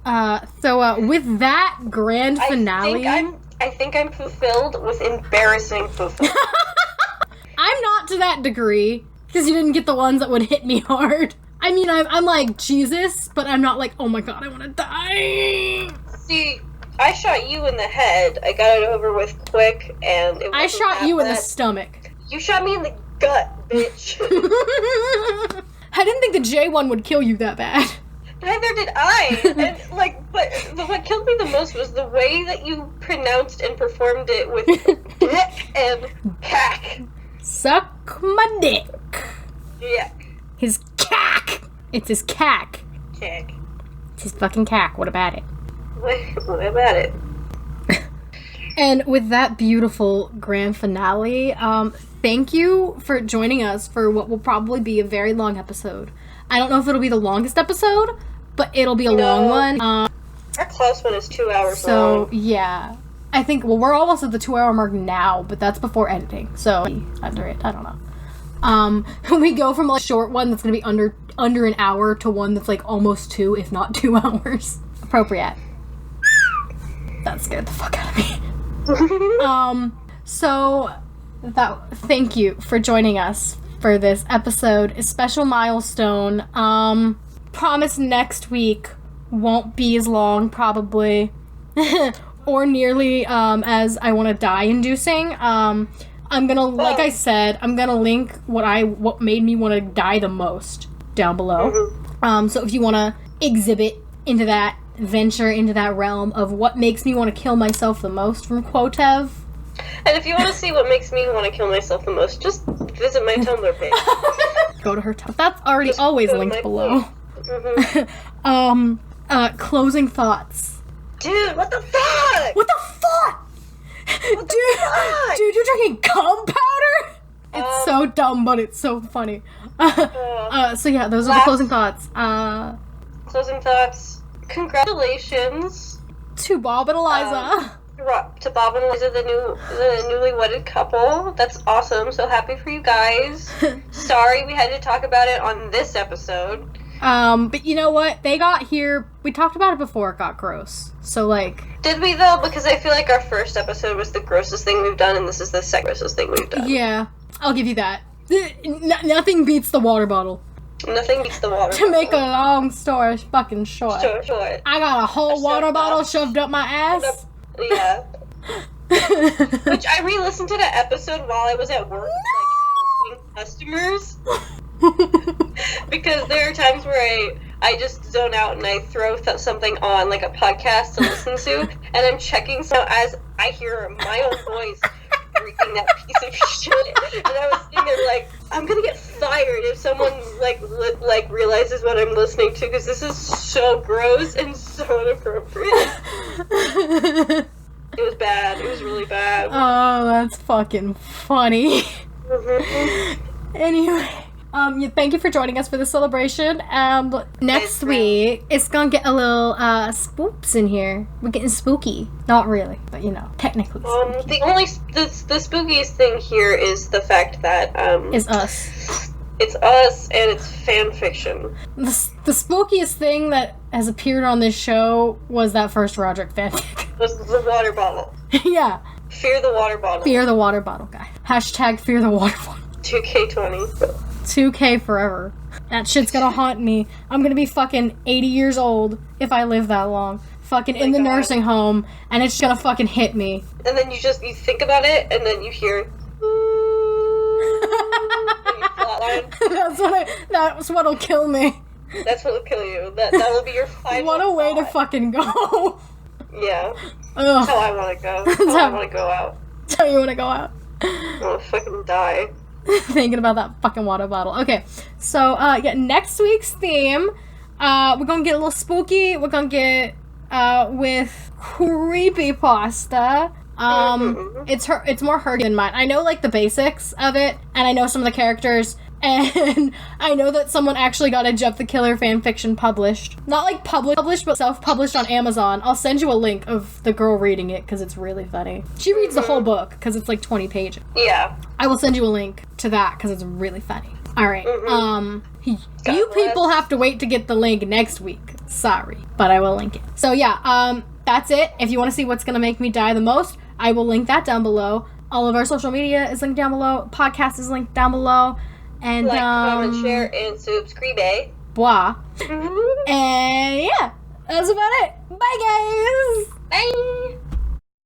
with that grand finale... I think I'm fulfilled with embarrassing fulfillment. I'm not to that degree, because you didn't get the ones that would hit me hard. I mean, I'm like, Jesus, but I'm not like, oh my god, I want to die. See, I shot you in the head. I got it over with quick, and it I shot you in the stomach. You shot me in the gut, bitch. I didn't think the J one would kill you that bad. Neither did I. And, but what killed me the most was the way that you pronounced and performed it with dick and cack. Suck my dick. Yeah. His cack It's his cack. Cack. It's his fucking cack. What about it? What about it? And with that beautiful grand finale, thank you for joining us for what will probably be a very long episode. I don't know if it'll be the longest episode, but it'll be a long one. Our close one is 2 hours So, long. yeah. I think, well, we're almost at the 2-hour mark now, but that's before editing. So, under it, I don't know. We go from a short one that's going to be under an hour to one that's like almost 2, if not 2 hours. Appropriate. That scared the fuck out of me. So thank you for joining us for this episode, a special milestone. Promise next week won't be as long, probably, or nearly as I want to die inducing. I'm gonna, like I said, I'm gonna link what made me want to die the most down below. So if you want to exhibit into that, venture into that realm of what makes me want to kill myself the most from Quotev. And if you want to see what makes me want to kill myself the most, just visit my Tumblr page. Go to her Tumblr. That's already always linked below. Closing thoughts. Dude, what the fuck? What the fuck? What the fuck? Dude, you're drinking cum powder? It's so dumb, but it's so funny. So yeah, those are the closing thoughts. Closing thoughts. Congratulations to Bob and Eliza. To Bob and Eliza, the newly wedded couple. That's awesome. So happy for you guys. Sorry we had to talk about it on this episode. But you know what? They got here. We talked about it before it got gross. So like, did we though? Because I feel like our first episode was the grossest thing we've done, and this is the second grossest thing we've done. Yeah, I'll give you that. Nothing beats the water bottle. Nothing beats the water To make a long story fucking short. Short. I got a whole water bottle shoved up my ass. Yeah. Which I re-listened to the episode while I was at work, like, helping customers. Because there are times where I just zone out and I throw something on, like a podcast to listen to, and I'm checking, so as I hear my own voice freaking that piece of shit, and I was sitting there like, I'm gonna get fired if someone like realizes what I'm listening to, because this is so gross and so inappropriate. It was bad. It was really bad. Oh, that's fucking funny. Anyway, thank you for joining us for the celebration. Next week, it's gonna get a little spooks in here. We're getting spooky. Not really, but you know, technically spooky. The spookiest thing here is the fact that is us. It's us, and it's fan fiction. The spookiest thing that has appeared on this show was that first Roderick fanfic. Was the water bottle. Yeah. Fear the water bottle. Fear the water bottle guy. Hashtag fear the water bottle. 2K20. 2K forever. That shit's gonna haunt me. I'm gonna be fucking 80 years old if I live that long. Fucking in the nursing home, and it's gonna fucking hit me. And then you think about it, and then you hear... That's what'll kill me. That's what'll kill you. That'll be your final What a way thought. to fucking go. Yeah. Ugh. That's how I want to go. That's how I want to go out. That's how you want to go out. I want to fucking die. Thinking about that fucking water bottle. Okay, so, yeah, next week's theme, we're gonna get a little spooky. We're gonna get, with creepypasta. It's more her than mine. I know, like, the basics of it, and I know some of the characters, and I know that someone actually got a Jeff the Killer fanfiction published. Not, like, published, but self-published on Amazon. I'll send you a link of the girl reading it, because it's really funny. She reads the whole book, because it's, like, 20 pages. Yeah. I will send you a link to that, because it's really funny. Alright, you people have to wait to get the link next week. Sorry, but I will link it. So, yeah, that's it. If you want to see what's gonna make me die the most, I will link that down below. All of our social media is linked down below. Podcast is linked down below. And, like, comment, share, and subscribe. Blah. And, yeah, that's about it. Bye, guys!